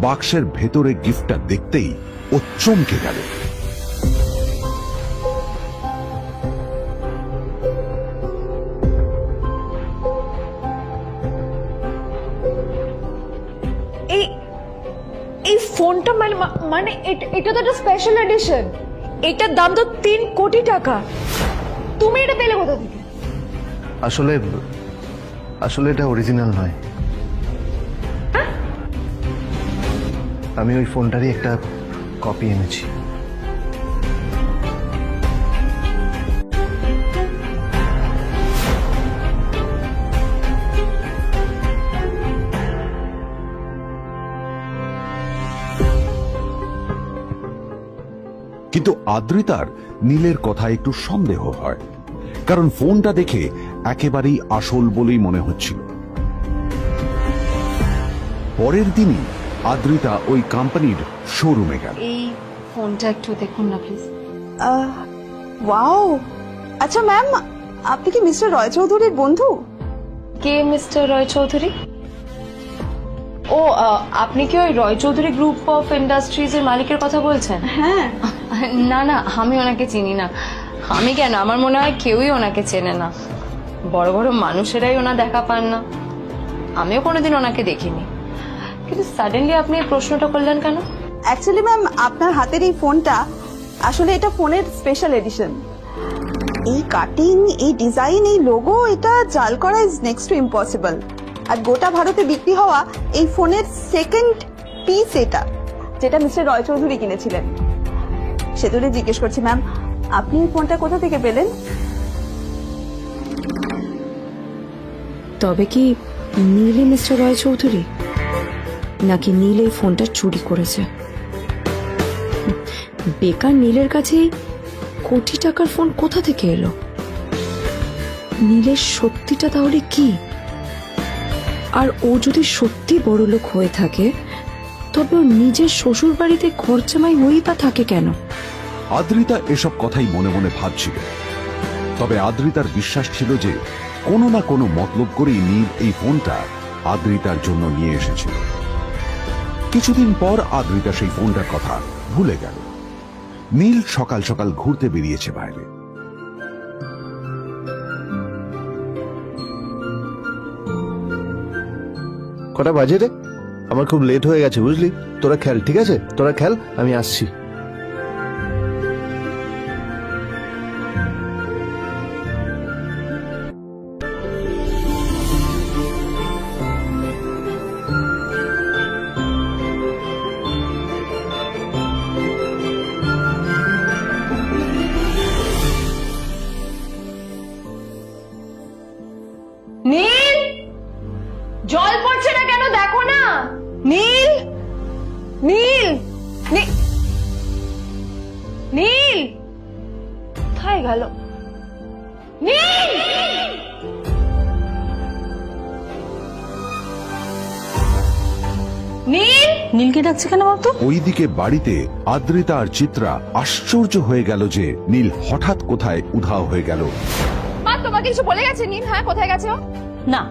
[SPEAKER 1] বাক্সের ভেতরে গিফটটা দেখতেই ও চমকে গেল।
[SPEAKER 2] এই ফোনটা মানে এটা তো একটা স্পেশাল এডিশন। এটার দাম তো 3 কোটি টাকা। তুমি এটা পেলে কোথা থেকে?
[SPEAKER 3] আসলে এটা অরিজিনাল নয়। আমি ওই ফোনটারই একটা কপি এনেছি।
[SPEAKER 1] কিন্তু আদ্রিতার নীলের কথা একটু সন্দেহ হয়, কারণ ফোনটা দেখে একেবারেই আসল বলেই মনে হচ্ছিল। পরের দিনই আদ্রিতা ওই কোম্পানির শোরুমে গেল।
[SPEAKER 2] এই ফোনটা একটু দেখুন না প্লিজ।
[SPEAKER 4] ওয়াও, আচ্ছা ম্যাম, আপনি কি মিস্টার রয় চৌধুরীর বন্ধু?
[SPEAKER 2] কে মিস্টার রয় চৌধুরী? ও, আপনি কি ওই রয় চৌধুরী গ্রুপ অফ ইন্ডাস্ট্রিজ এর মালিকের কথা বলছেন?
[SPEAKER 4] হ্যাঁ।
[SPEAKER 2] না না, আমি ওনাকে চিনি না। আমি কেন, আমার মনে হয় কেউই ওনাকে চেনে না। বড় বড় মানুষেরাই ওনা দেখা পান না। আমিও কোনোদিন ওনাকে দেখিনি। কিন্তু সাডেনলি আপনি এই প্রশ্নটা করলেন কেন?
[SPEAKER 4] অ্যাকচুয়ালি ম্যাম, আপনার হাতের এই ফোনটা আসলে এটা ফোনের স্পেশাল এডিশন। এই কাটিং, এই ডিজাইন, এই লোগো, এটা জাল করা ইজ নেক্সট টু ইম্পসিবল। আর গোটা ভারতে বিক্রি হওয়া এই ফোনের সেকেন্ড পিস এটা, যেটা মিস্টার রয় চৌধুরী কিনেছিলেন। সেতুরে জিজ্ঞেস করছি ম্যাম, আপনি এই ফোনটা কোথা থেকে পেলেন?
[SPEAKER 2] তবে কি নীলই মিস্টার রয় চৌধুরী, নাকি নীল এই ফোনটা চুরি করেছে? বেকার নীলের কাছে কোটি টাকার ফোন কোথা থেকে এলো? নীলের সত্যিটা তাহলে কি? আর ও যদি সত্যি বড় লোক হয়ে থাকে, তবে ও নিজের শ্বশুর বাড়িতে খরচামাই হয়েই বা থাকে কেন?
[SPEAKER 1] আদ্রিতা এসব কথাই মনে মনে ভাবছিল। তবে আদ্রিতার বিশ্বাস ছিল যে কোনো না কোনো মতলব করেই নীল এই ফোনটা আদ্রিতার জন্য নিয়ে এসেছিল। কিছুদিন পর আদ্রিতা সেই ফোনটার কথা ভুলে গেল। নীল সকাল সকাল ঘুরতে বেরিয়েছে বাইরে।
[SPEAKER 3] কটা বাজে রে? আমার খুব লেট হয়ে গেছে বুঝলি। তোরা খেল, ঠিক আছে? তোরা খেল, আমি আসছি।
[SPEAKER 2] নীল, জল পড়ছে না কেন দেখো না। নীল, নীল, নীল, নীল কোথায় গেল? নীল, নীল,
[SPEAKER 5] নীলকে ডাকছে কেন বলতো?
[SPEAKER 1] ওইদিকে বাড়িতে আদ্রিতা আর চিত্রা আশ্চর্য হয়ে গেল যে নীল হঠাৎ কোথায় উধাও হয়ে গেল।
[SPEAKER 2] মা তোমাকে কিছু বলে গেছে নীল? হ্যাঁ, কোথায় গেছে ও?
[SPEAKER 5] না,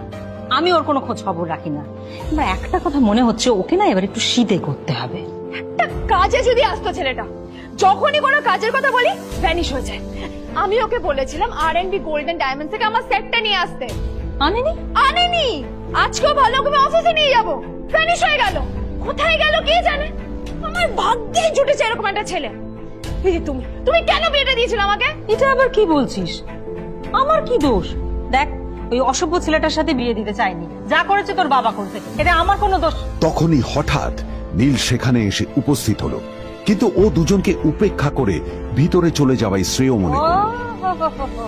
[SPEAKER 5] আমি ওর কোনো খোঁজ খবর রাখি না। আমার একটা কথা মনে হচ্ছে, ওকে না এবার একটু শীতে করতে হবে।
[SPEAKER 2] একটা কাজে যদি আসতো ছেলেটা, যখনই কোনো কাজের কথা বলি ভ্যানিশ হয়ে যায়। আমি ওকে বলেছিলাম আর&বি গোল্ডেন ডায়মন্ড থেকে আমার সেটটা নিয়ে আসতে,
[SPEAKER 5] আনেনি।
[SPEAKER 2] আনেনি। আজকেও ভালো ওকে আমি অফিসে নিয়ে যাবো, ভ্যানিশ হয়ে গেল। কোথায় গেল কে জানে। আমার ভাগ্যেই জুটেছে এরকম একটা ছেলে। দিদি, তুমি তুমি কেন বিয়েটা দিয়েছিলে আমাকে?
[SPEAKER 5] এটা আবার কি বলছিস? আমার কি দোষ? দেখ, ওই অসভ্য ছেলেটার সাথে বিয়ে দিতে চাইনি। যা করেছে তোর বাবা করেছে, এটা আমার কোনো দোষ।
[SPEAKER 1] তখনই হঠাৎ নীল সেখানে এসে উপস্থিত হলো, কিন্তু ও দুজনকে উপেক্ষা করে ভিতরে চলে যাওয়াই শ্রেয় মনে
[SPEAKER 5] ও,
[SPEAKER 1] করল।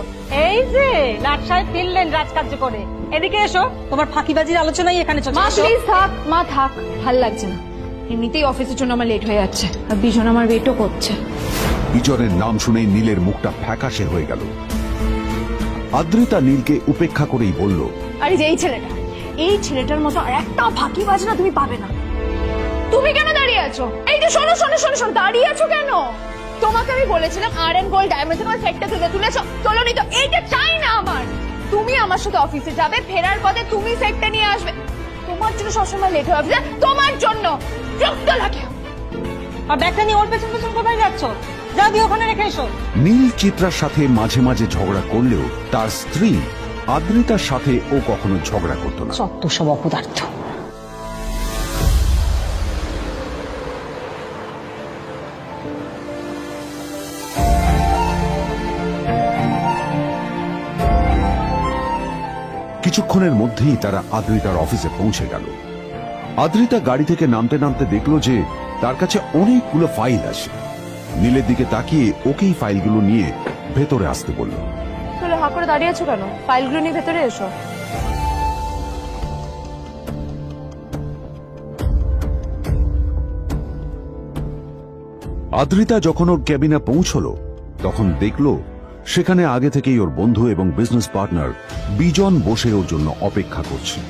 [SPEAKER 5] এই যে লাট সাহেব ফিরলেন রাজকার্য করে। এদিকে এসো, তোমার ফাঁকিবাজির আলোচনাই এখানে চলছে।
[SPEAKER 2] মা
[SPEAKER 5] এসো।
[SPEAKER 2] প্লিজ থাক, মা থাক, ভাল লাগছে না। এমনিতেই অফিসের জন্য আমার লেট হয়ে যাচ্ছে, আর বিজন আমার ওয়েটও করছে।
[SPEAKER 1] বিজনের নাম শুনেই নীলের মুখটা ফ্যাকাশে হয়ে গেল। আদ্রিতা নীলকে উপেক্ষা করেই বলল,
[SPEAKER 2] আরে যে এই ছেলেটার মতো আর একটা ফাঁকিবাজ না তুমি পাবে না। তুমি কেন দাঁড়িয়ে আছো? এই যে শোনো শোনো শোনো শোনো, দাঁড়িয়ে আছো কেন? তোমাকে আমি বলেছিলাম আর&গোল্ড ডায়মন্ড থেকে আমার সেটটা তুলেছো, তোলোনি তো। এইটা চাই না আমার। তুমি আমার সাথে অফিসে যাবে, ফেরার পথে তুমি সেটটা নিয়ে আসবে। তোমার জন্য সবসময় লেট হয়ে যাবে, তোমার জন্য বিরক্ত লাগে।
[SPEAKER 5] আর ব্যাগটা নিয়ে ওর পেছন পেছন কোথায় যাচ্ছ? যা দিয়ে ওখানে রেখে এসো।
[SPEAKER 1] নীল চিত্রার সাথে মাঝে মাঝে ঝগড়া করলেও তার স্ত্রী আদ্রিতার সাথে ও কখনো ঝগড়া করত না।
[SPEAKER 5] সত্য সব অপদার্থ।
[SPEAKER 1] কিছুক্ষণের মধ্যেই তারা আদ্রিতার অফিসে পৌঁছে গেল। আদ্রিতা গাড়ি থেকে নামতে নামতে দেখলো যে তার কাছে অনেকগুলো ফাইল আছে। নীলের দিকে তাকিয়ে ওকেই ফাইলগুলো নিয়ে ভেতরে আসতে বলল।
[SPEAKER 2] তাহলে হা করে দাঁড়িয়ে আছো কেন? ফাইলগুলো নিয়ে ভেতরে এসো।
[SPEAKER 1] আদ্রিতা যখন ওর ক্যাবিনে পৌঁছলো তখন দেখলো সেখানে আগে থেকেই ওর বন্ধু এবং বিজনেস পার্টনার বিজন বসে ওর জন্য অপেক্ষা করছে।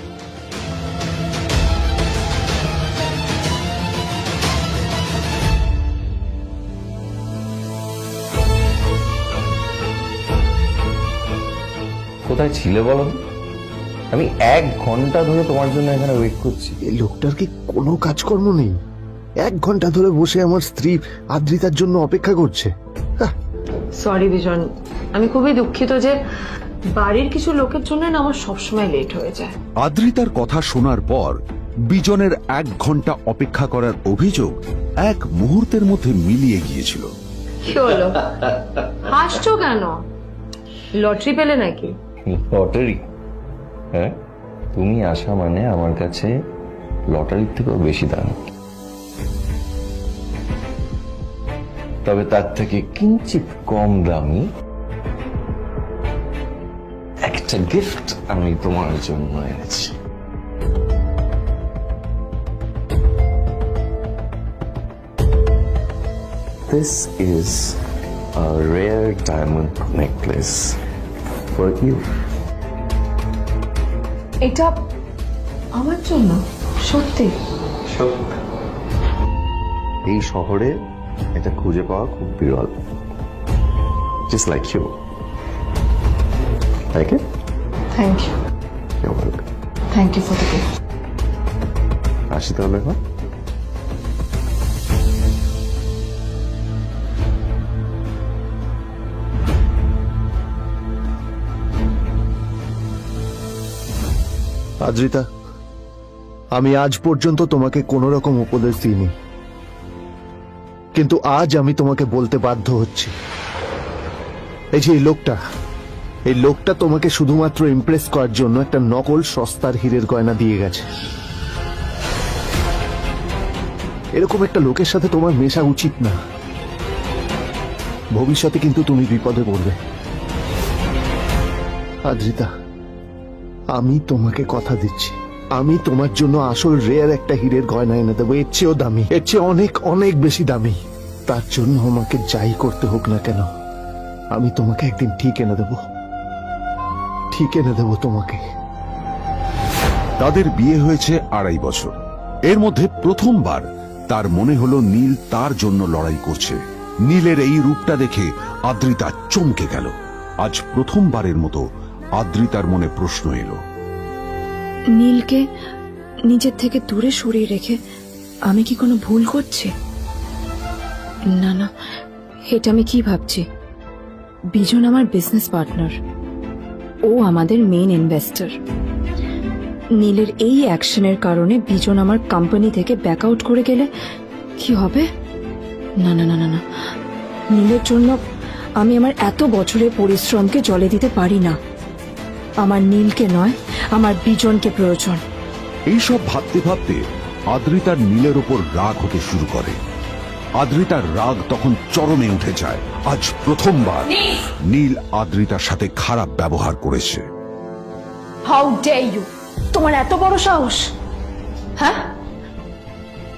[SPEAKER 6] কোথায় ছিলে বলো? আমি 1 ঘন্টা ধরে তোমার জন্য এখানে ওয়েট করছি।
[SPEAKER 3] এই লোকটার কি কোনো কাজকর্ম নেই? 1 ঘন্টা ধরে বসে আমার স্ত্রী আদ্রিতার জন্য অপেক্ষা করছে।
[SPEAKER 7] সরি বিজন, আমি খুবই দুঃখিত যে বাড়ির কিছু লোকের জন্য না আমার সবসময় লেট হয়ে যায়।
[SPEAKER 1] আদ্রিতার কথা শোনার পর বিজনের 1 ঘন্টা অপেক্ষা করার অভিযোগ 1 মুহূর্তের মধ্যে মিলিয়ে গিয়েছিল।
[SPEAKER 7] কি হলো? হাসছো কেন? লটারি পেলে নাকি?
[SPEAKER 6] লটারি? হ্যাঁ, তুমি আসা মানে আমার কাছে লটারির থেকেও বেশি দাম। তবে তার থেকে কিঞ্চিত কম দামি একটা গিফট আমি তোমার জন্য এনেছি। This is a rare diamond necklace for you.
[SPEAKER 7] এটা আমার জন্য? সত্যি?
[SPEAKER 6] এই শহরে এটা খুঁজে পাওয়া খুব বিরল। Just like you. Like it?
[SPEAKER 7] Thank you.
[SPEAKER 6] You're welcome.
[SPEAKER 7] Thank you for the gift.
[SPEAKER 6] আসি তাহলে এখন।
[SPEAKER 3] আদ্রিতা, আমি আজ পর্যন্ত তোমাকে কোনো রকম উপদেশ দিইনি, কিন্তু আজ আমি তোমাকে বলতে বাধ্য হচ্ছি। এই যে এই লোকটা তোমাকে শুধুমাত্র ইমপ্রেস করার জন্য একটা নকল সস্তার হীরের গয়না দিয়ে গেছে। এরকম একটা লোকের সাথে তোমার মেশা উচিত না। ভবিষ্যতে কিন্তু তুমি বিপদে পড়বে। আদ্রিতা, আমি তোমাকে কথা দিচ্ছি, আমি তোমার জন্য আসল রেয়ার একটা হীরের গয়না এনে দেবো, এর চেয়েও দামি, এর চেয়ে অনেক অনেক বেশি দামি। তার জন্য আমাকে যাই করতে হোক না কেন, আমি তোমাকে একদিন ঠিক এনে দেবো, ঠিক এনে দেবো তোমাকে।
[SPEAKER 1] তাদের বিয়ে হয়েছে 2.5 বছর। এর মধ্যে প্রথমবার তার মনে হলো নীল তার জন্য লড়াই করছে। নীলের এই রূপটা দেখে আদ্রিতা চমকে গেল। আজ প্রথমবারের মতো আদ্রিতার মনে প্রশ্ন এলো,
[SPEAKER 2] নীলকে নিজের থেকে দূরে সরিয়ে রেখে আমি কি কোনো ভুল করছি? না না, এটা আমি কি ভাবছি? বিজন আমার বিজনেস পার্টনার, ও আমাদের মেইন ইনভেস্টর। নীলের এই অ্যাকশনের কারণে বিজন আমার কোম্পানি থেকে ব্যাক আউট করে গেলে কি হবে? না না না না না, নীলের জন্য আমি আমার এত বছরের পরিশ্রমকে জলে দিতে পারি না। আমার নীলকে নয়, আমার বিজনকে প্রয়োজন।
[SPEAKER 1] এইসব ভাবতে ভাবতে আদ্রিতার নীলের ওপর রাগ হতে শুরু করে। আদ্রিতার রাগ তখন চরমে উঠে যায়। আজ প্রথমবার নীল আদ্রিতার সাথে খারাপ ব্যবহার করেছে।
[SPEAKER 2] How dare you! তোমার এত বড় সাহস! হ্যাঁ,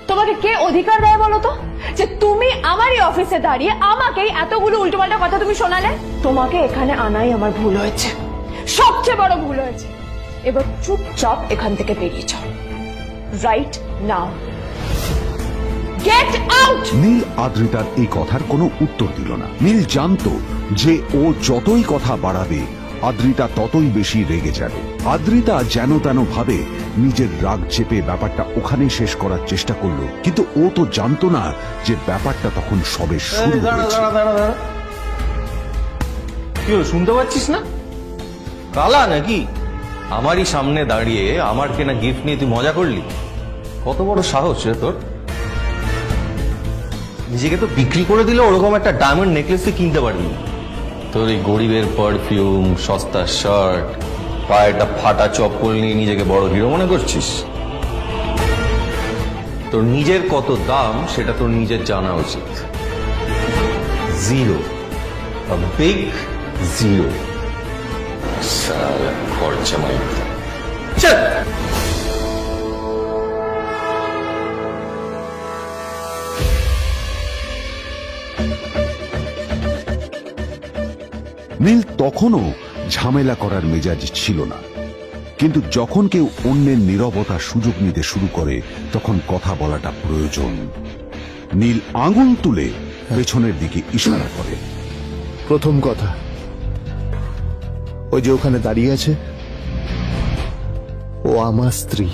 [SPEAKER 2] তোমাকে কে অধিকার দেয় বলো তো যে তুমি আমারই অফিসে দাঁড়িয়ে আমাকেই এতগুলো উল্টোপাল্টা কথা তুমি শোনালে? তোমাকে এখানে আনাই আমার ভুল হয়েছে, সবচেয়ে বড় ভুল হয়েছে। এবার চুপচাপ এখান থেকে বেরিয়ে যাও, right now. Get out!
[SPEAKER 1] Neel আদ্রিতার এই কথার কোনো উত্তর দিল না। নীল জানতো যে ও যতই কথা বাড়াবে আদ্রিতা ততই বেশি রেগে যাবে। আদ্রিতা যেন তেন ভাবে নিজের রাগ চেপে ব্যাপারটা ওখানে শেষ করার চেষ্টা করলো, কিন্তু ও তো জানতো না যে ব্যাপারটা তখন সবে শুরু হয়েছে।
[SPEAKER 6] কি হলো, শুনতে পাচ্ছিস না? কালা নাকি? আমারই সামনে দাঁড়িয়ে আমার কেনা গিফট নিয়ে তুই মজা করলি? কত বড় সাহস রে তোর! নিজেকে তো বিক্রি করে দিলে ওরকম একটা ডায়মন্ড নেকলেস তুই কিনতে পারবি না। তোর এই গরিবের পারফিউম, সস্তা শার্ট, পায়ে একটা ফাটা চপ্পল নিয়ে নিজেকে বড় হিরো মনে করছিস? তোর নিজের কত দাম সেটা তোর নিজের জানা উচিত। Zero, big zero. সালা খরচা মাই। চল।
[SPEAKER 1] নীল তখনও ঝামেলা করার মেজাজ ছিল না, কিন্তু যখন কেউ অন্যের নীরবতা সুযোগ নিতে শুরু করে তখন কথা বলাটা প্রয়োজন। নীল আঙুল তুলে পেছনের দিকে ইশারা করে।
[SPEAKER 3] প্রথম কথা, ওই যে ওখানে দাঁড়িয়ে আছে, ও আমার স্ত্রী।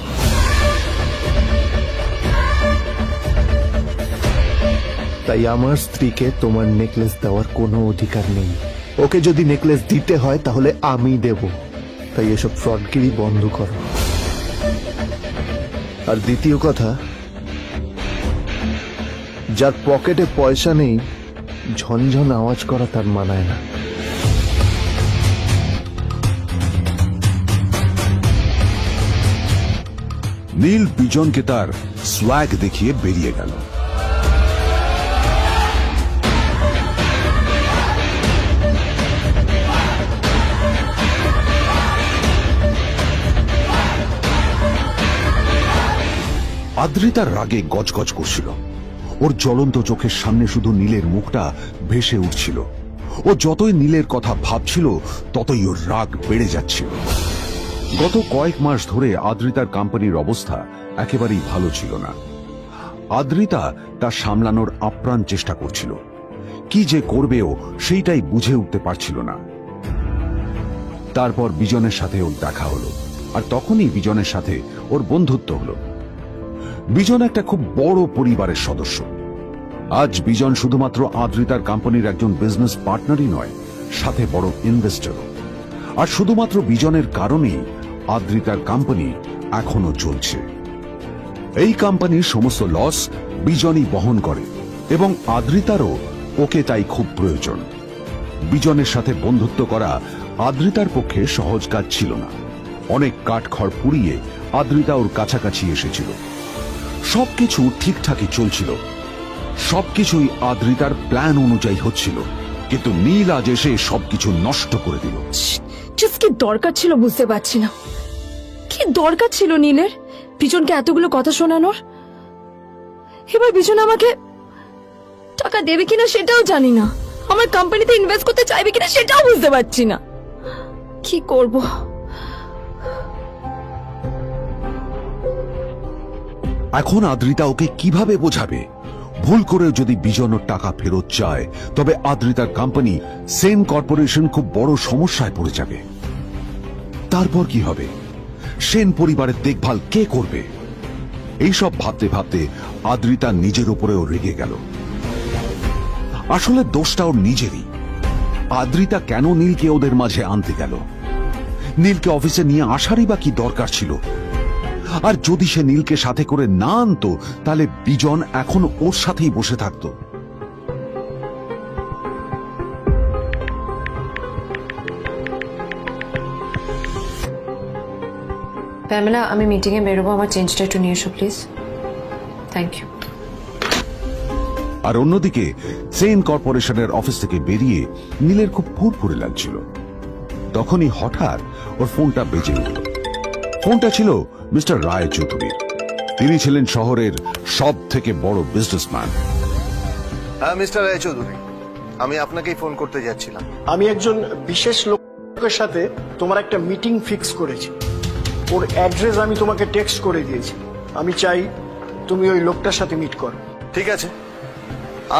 [SPEAKER 3] তাই আমার স্ত্রীকে তোমার নেকলেস দেওয়ার কোনো অধিকার নেই। ওকে যদি নেকলেস দিতে হয় তাহলে আমি দেব। তাই এসব ফ্রডগিরি বন্ধ করো। আর দ্বিতীয় কথা, যার পকেটে পয়সা নেই ঝনঝন আওয়াজ করা তার মানায় না।
[SPEAKER 1] নীল বিজনকে তার সোয়াগ দেখিয়ে বেরিয়ে গেল। আদ্রিতার রাগে গজগজ করছিল। ওর জ্বলন্ত চোখের সামনে শুধু নীলের মুখটা ভেসে উঠছিল। ও যতই নীলের কথা ভাবছিল ততই ওর রাগ বেড়ে যাচ্ছিল। গত কয়েক মাস ধরে আদ্রিতার কোম্পানির অবস্থা একেবারেই ভালো ছিল না। আদ্রিতা তা সামলানোর আপ্রাণ চেষ্টা করছিল। কি যে করবে ও সেইটাই বুঝে উঠতে পারছিল না। তারপর বিজনের সাথে ওর দেখা হলো, আর তখনই বিজনের সাথে ওর বন্ধুত্ব হলো। বিজন একটা খুব বড় পরিবারের সদস্য। আজ বিজন শুধুমাত্র আদ্রিতার কোম্পানির একজন বিজনেস পার্টনারই নয়, সাথে বড় ইনভেস্টরও। আর শুধুমাত্র বিজনের কারণেই আদ্রিতার কোম্পানি এখনো চলছে। এই কোম্পানির সমস্ত লস বিজনই বহন করে এবং আদ্রিতারও ওকে তাই খুব প্রয়োজন। বিজনের সাথে বন্ধুত্ব করা আদ্রিতার পক্ষে সহজ কাজ ছিল না। অনেক কাঠখড় পুড়িয়ে আদ্রিতা ওর কাছাকাছি এসেছিল। সবকিছু ঠিকঠাকই চলছিল, সবকিছুই আদ্রিতার প্ল্যান অনুযায়ী হচ্ছিল, কিন্তু নীল আজ এসে সবকিছু নষ্ট করে দিল।
[SPEAKER 2] জাস্ট কি দরকার ছিল বুঝতে পারছি না। কি দরকার ছিল নীলের বিজনকে এতগুলো কথা শোনানোর? এবার বিজন আমাকে টাকা দেবে কিনা সেটাও জানি না, আমার কোম্পানিতে ইনভেস্ট করতে চাইবে কিনা সেটাও বুঝতে পারছি না। কি করব?
[SPEAKER 1] এখন আদ্রিতা ওকে কিভাবে বোঝাবে? ভুল করে যদি বিজন ওর টাকা ফেরত চায় তবে আদ্রিতার কোম্পানি সেন কর্পোরেশন খুব বড় সমস্যায় পড়ে যাবে। তারপর কি হবে? সেন পরিবারের দেখভাল কে করবে? এইসব ভাবতে ভাবতে আদ্রিতা নিজের উপরেও রেগে গেল। আসলে দোষটা ওর নিজেরই। আদ্রিতা কেন নীলকে ওদের মাঝে আনতে গেল? নীলকে অফিসে নিয়ে আসারই বা কি দরকার ছিল? আর যদি সে নীলকে সাথে করে না আনতো তাহলে বিজন এখন ওর সাথেই বসে থাকতো।
[SPEAKER 7] প্যামেলা, আমি মিটিংয়ে বেরোবো, আমার চেঞ্জটা একটু নিয়ে এসো প্লিজ। Thank you.
[SPEAKER 1] আর অন্যদিকে সেন কর্পোরেশনের অফিস থেকে বেরিয়ে নীলের খুব ফুরফুরে লাগছিল। তখনই হঠাৎ ওর ফোনটা বেজে উঠল। ফোনটা ছিল মিস্টার রায় চৌধুরীর। তিনি ছিলেন শহরের সব থেকে বড় বিজনেসম্যান।
[SPEAKER 3] হ্যাঁ মিস্টার রায়চৌধুরী, আমি আপনাকেই ফোন করতে যাচ্ছিলাম।
[SPEAKER 8] আমি একজন বিশেষ লোকের সাথে তোমার একটা মিটিং ফিক্স করেছি। ওর অ্যাড্রেস আমি তোমাকে টেক্সট করে দিয়েছি। আমি চাই তুমি ওই লোকটার সাথে মিট করো।
[SPEAKER 3] ঠিক আছে,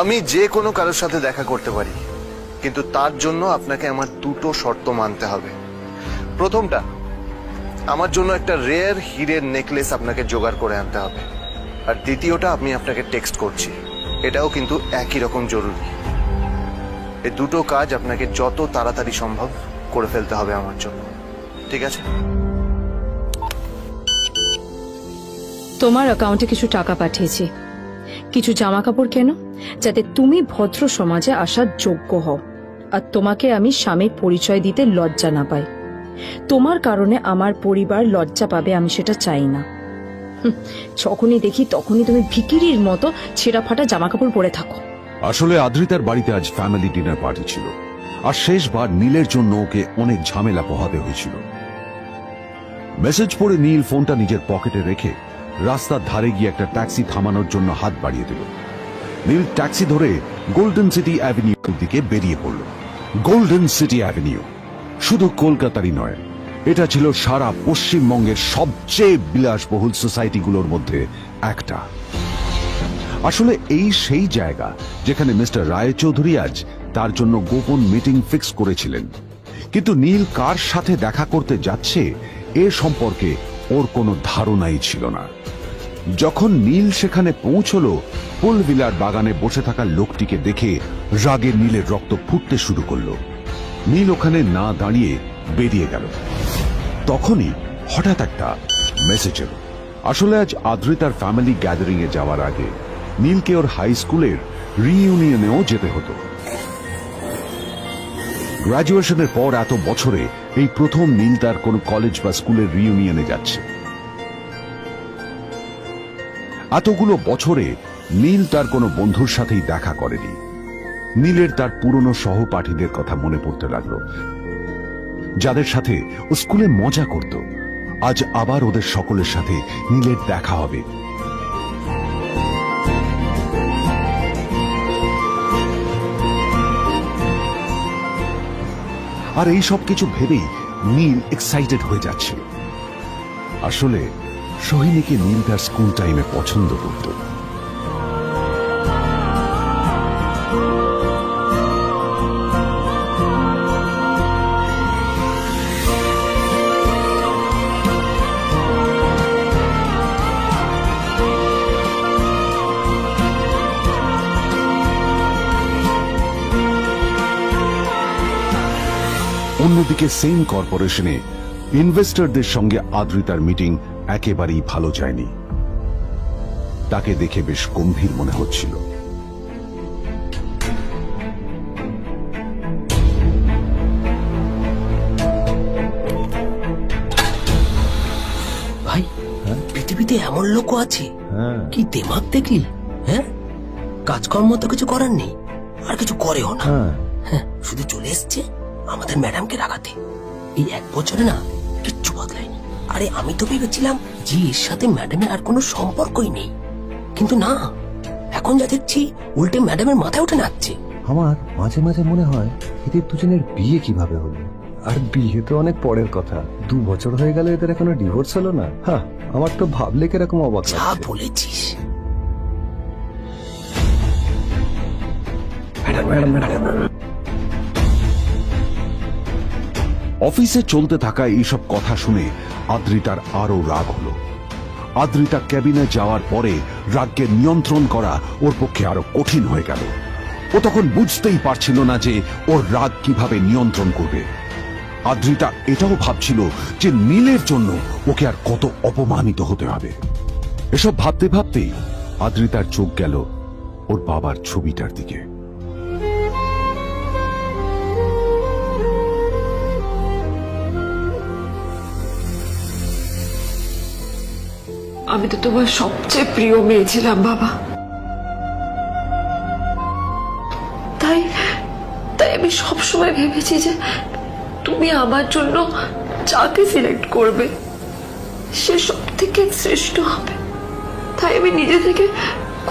[SPEAKER 3] আমি যে কোনো কারোর সাথে দেখা করতে পারি, কিন্তু তার জন্য আপনাকে আমার দুটো শর্ত মানতে হবে। প্রথমটা, আমার জন্য একটা রেয়ার হীরের নেকলেস আপনাকে জোগাড় করে আনতে হবে। আর দ্বিতীয়টা, আমি আপনাকে টেক্সট করছি, এটাও কিন্তু একই রকম জরুরি। এই দুটো কাজ আপনাকে যত তাড়াতাড়ি সম্ভব করে ফেলতে হবে আমার জন্য, ঠিক আছে?
[SPEAKER 2] তোমার অ্যাকাউন্টে কিছু টাকা পাঠিয়েছি, কিছু জামা কাপড় কেন, যাতে তুমি ভদ্র সমাজে আসার যোগ্য হও আর তোমাকে আমি স্বামীর পরিচয় দিতে লজ্জা না পাই। তোমার কারণে আমার পরিবার লজ্জা পাবে, আমি সেটা চাই না। যখনই দেখি তখনই তুমি ভিখিরির মতো ছেঁড়া ফাটা জামা কাপড় পরে থাকো।
[SPEAKER 1] আসলে আদ্রিতার বাড়িতে আজ ফ্যামিলি ডিনার পার্টি ছিল, আর শেষবার নীলের জন্য ওকে অনেক ঝামেলা পোহাতে হয়েছিল। মেসেজ পড়ে নীল ফোনটা নিজের পকেটে রেখে রাস্তার ধারে গিয়ে একটা ট্যাক্সি থামানোর জন্য হাত বাড়িয়ে দিল। নীল ট্যাক্সি ধরে গোল্ডেন সিটি অ্যাভিনিউর দিকে বেরিয়ে পড়ল। গোল্ডেন সিটি অ্যাভিনিউ শুধু কলকাতারই নয়, এটা ছিল সারা পশ্চিমবঙ্গের সবচেয়ে বিলাসবহুল সোসাইটিগুলোর মধ্যে একটা। আসলে এই সেই জায়গা যেখানে মিস্টার রায়চৌধুরী আজ তার জন্য গোপন মিটিং ফিক্স করেছিলেন। কিন্তু নীল কার সাথে দেখা করতে যাচ্ছে এ সম্পর্কে ওর কোনো ধারণাই ছিল না। যখন নীল সেখানে পৌঁছলো, ফুলভিলার বাগানে বসে থাকা লোকটিকে দেখে রাগে নীলের রক্ত ফুটতে শুরু করলো। নীল ওখানে না দাঁড়িয়ে বেরিয়ে গেল। তখনই হঠাৎ একটা মেসেজ এলো। আসলে আজ আদ্রিতার ফ্যামিলি গ্যাদারিং এ যাওয়ার আগে নীলকে ওর হাই স্কুলের রিইউনিয়নেও যেতে হতো। গ্রাজুয়েশনের পর এত বছরে এই প্রথম নীল তার কোন কলেজ বা স্কুলের রিইউনিয়নে যাচ্ছে। এতগুলো বছরে নীল তার কোনো বন্ধুর সাথেই দেখা করেনি। নীলের তার পুরনো সহপাঠীদের কথা মনে পড়তে লাগলো, যাদের সাথে ও স্কুলে মজা করত। আজ আবার ওদের সকলের সাথে নীলের দেখা হবে। আর এই সব কিছু ভেবেই নীল এক্সাইটেড হয়ে যাচ্ছে। আসলে সোহিনীকে নীল তার স্কুল টাইমে পছন্দ করত। অন্যদিকে সেন কর্পোরেশনে ইনভেস্টরদের সঙ্গে আদ্রিতার মিটিং একেবারেই ভালো যায়নি। তাকে দেখে বেশ গম্ভীর মনে হচ্ছিল।
[SPEAKER 9] ভাই পৃথিবীতে এমন লোকও আছে, কি দেমাগ দেখলি? হ্যাঁ, কাজকর্ম তো কিছু করার নেই, আর কিছু করেও না। হ্যাঁ, শুধু চলে এসছে আমাদের ম্যাডামকে রাখাতে। এই 1 বছরে না কিচ্ছু বদলায়নি। আরে আমি তো ভেবেছিলাম যে এর সাথে ম্যাডামের আর কোনো সম্পর্কই নেই, কিন্তু না, এখন যা দেখছি উল্টে ম্যাডামের মাথায় উঠে নাচছে।
[SPEAKER 10] আমার মাঝে মাঝে মনে হয় এদের দুজনের বিয়ে কিভাবে হলো। আর বিয়ে তো অনেক পরের কথা, 2 বছর হয়ে গেল এদের এখনো ডিভোর্স হলো না। হ্যাঁ, আমার তো ভাবলে কিরকম অবাক
[SPEAKER 9] যা
[SPEAKER 10] লাগছে।
[SPEAKER 9] বলেছিস।
[SPEAKER 1] অফিসে চলতে থাকা এইসব কথা শুনে আদ্রিতার আরো রাগ হলো। আদ্রিতা ক্যাবিনে যাওয়ার পরে রাগকে নিয়ন্ত্রণ করা ওর পক্ষে আরো কঠিন হয়ে গেল। ও তখন বুঝতেই পারছিল না যে ওর রাগ কিভাবে নিয়ন্ত্রণ করবে। আদ্রিতা এটাও ভাবছিল যে নীলের জন্য ওকে আর কত অপমানিত হতে হবে। এসব ভাবতে ভাবতেই আদ্রিতার চোখ গেল ওর বাবার ছবিটার দিকে।
[SPEAKER 7] আমি তো তোমার সবচেয়ে প্রিয় মেয়ে ছিলাম বাবা। তাই তাই আমি সবসময় ভেবেছি যে তুমি আমার জন্য যাকে সিলেক্ট করবে সে সব থেকে শ্রেষ্ঠ হবে। তাই আমি নিজে থেকে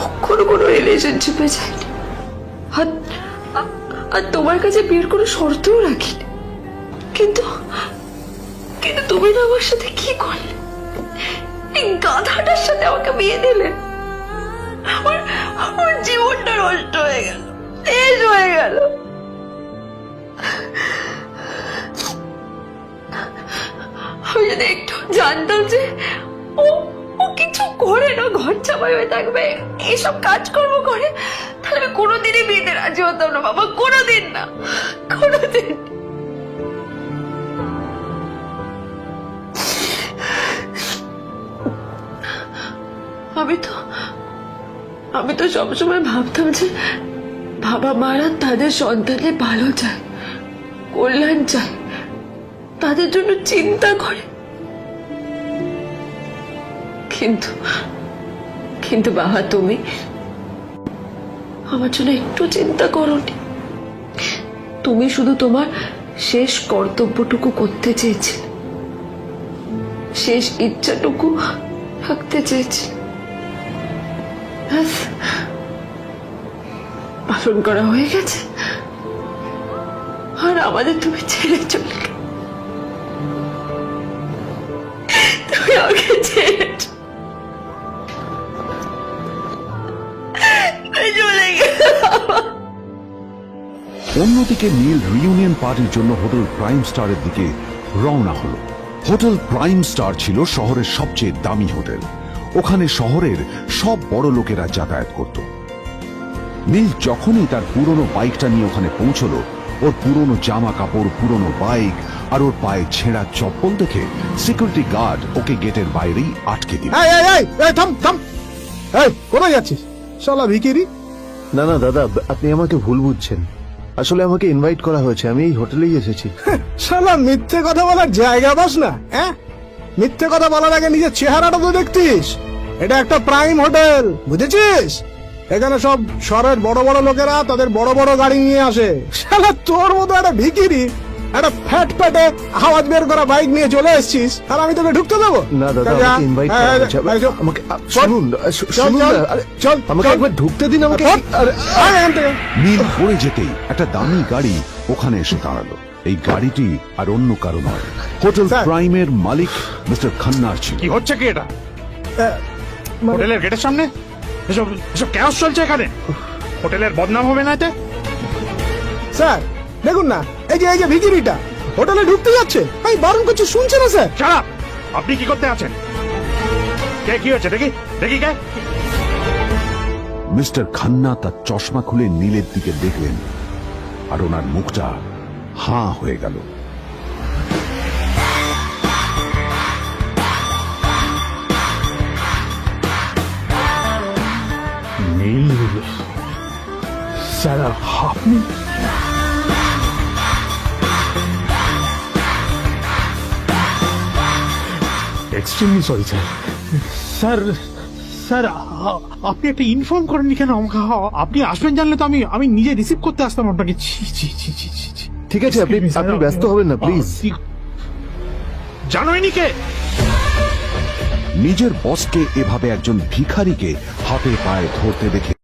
[SPEAKER 7] কখনো কোনো রিলেশনশিপে যাইনি, আর তোমার কাছে বিয়ের কোনো শর্তও রাখিনি। কিন্তু কিন্তু তুমি না আমার সাথে কি করলে? এই গাধাটার সাথে আমাকে বিয়ে দিলে। আমার জীবনটা নষ্ট হয়ে গেল, শেষ হয়ে গেল। আমি যদি একটু জানতাম যে ও কিছু করে না, ঘর চাপাই হয়ে থাকবে, এইসব কাজকর্ম করে, তাহলে আমি কোনোদিনই বিয়েতে রাজি হতাম না বাবা, কোনোদিন না, কোনোদিন। আমি তো সবসময় ভাবতাম যে বাবা মারা তাদের সন্তানের ভালো চায়, কল্যাণ চায়, তাদের জন্য চিন্তা করে। কিন্তু বাবা, তুমি আমার জন্য একটু চিন্তা করোনি। তুমি শুধু তোমার শেষ কর্তব্যটুকু করতে চেয়েছিলে, শেষ ইচ্ছাটুকু থাকতে চেয়েছিলে, পালন করা হয়ে গেছে, আর আমাদের তুমি ছেড়ে চলে গেলে। তুমি আমাকে ছেড়ে চলে গেলে।
[SPEAKER 1] অন্যদিকে নীল রিইউনিয়ন পার্টির জন্য হোটেল প্রাইম স্টারের দিকে রওনা হলো। হোটেল প্রাইম স্টার ছিল শহরের সবচেয়ে দামি হোটেল। ওখানে শহরের সব বড় লোকেরা যাতায়াত করত। নীল যখনই তার পুরনো বাইকটা নিয়ে ওখানে পৌঁছলো, ওর পুরনো জামা কাপড়, পুরনো বাইক আর ওর পায়ে ছেঁড়া চপ্পল দেখে সিকিউরিটি গার্ড ওকে গেটের বাইরেই আটকে দিল।
[SPEAKER 11] থাম থাম, এই কোথায় যাচ্ছিস শালা ভিখিরি?
[SPEAKER 3] না না দাদা, আপনি আমাকে ভুল বুঝছেন। আসলে আমাকে ইনভাইট করা হয়েছে, আমি এই হোটেলেই এসেছি।
[SPEAKER 11] শালা মিথ্যে কথা বলার জায়গা পাস না? হ্যাঁ, মিথ্যে কথা বলার আগে নিজের চেহারাটা তো দেখতিস। এটা একটা প্রাইম হোটেল, বুঝেছিস? এখানে সব শহরের বড় বড় লোকেরা তাদের বড় বড় গাড়ি নিয়ে আসে। শালা তোর মতো একটা ভিখিরি একটা ফ্যাট প্যাটে আওয়াজ বের করা বাইক নিয়ে চলে এসেছিস, আর আমি তোকে ঢুকতে দেবো
[SPEAKER 3] না দাদা, আমাকে ইনভাইট করা হয়েছে। আমাকে শুনুন শুনুন, চল আমাকে একবার ঢুকতে দিন আমাকে।
[SPEAKER 1] নীল পড়ে যেতেই একটা দামি গাড়ি ওখানে এসে দাঁড়ালো। এই গাড়িটি আর অন্য কারো নয়, হোটেল প্রাইমের মালিক মিস্টার খান্নার ছিল।
[SPEAKER 12] কি হচ্ছে কি এটা? হোটেলের গেটের সামনে এসব এসব ক্যাশ চলছে এখানে। হোটেলের বদনাম হবে না এতে?
[SPEAKER 11] স্যার দেখুন না, এই যে ভিখিরিটা হোটেলে ঢুকতে যাচ্ছে, এই বারণ করছে, শুনছে না স্যার?
[SPEAKER 12] শালা, আপনি কি করতে আছেন? কে, কি হচ্ছে দেখি দেখি কে?
[SPEAKER 1] মিস্টার খান্না তার চশমা খুলে নীলের দিকে দেখলেন, আর ওনার মুখটা হাঁ হয়ে গেল।
[SPEAKER 12] স্যার আপনি extremely sorry sir sir sir আপনি একটা ইনফর্ম করেননি কেন আমাকে? আপনি আসবেন জানলে তো আমি নিজে রিসিভ করতে আসতাম আপনাকে। ছি ছি ছি ছি ছি ছি।
[SPEAKER 3] ঠিক আছে, আপনি আপনি ব্যস্ত হবেন না প্লিজ।
[SPEAKER 12] জানোইনি কে?
[SPEAKER 1] নিজের বসকে এভাবে একজন ভিখারিকে হাতে পায়ে ধরতে দেখে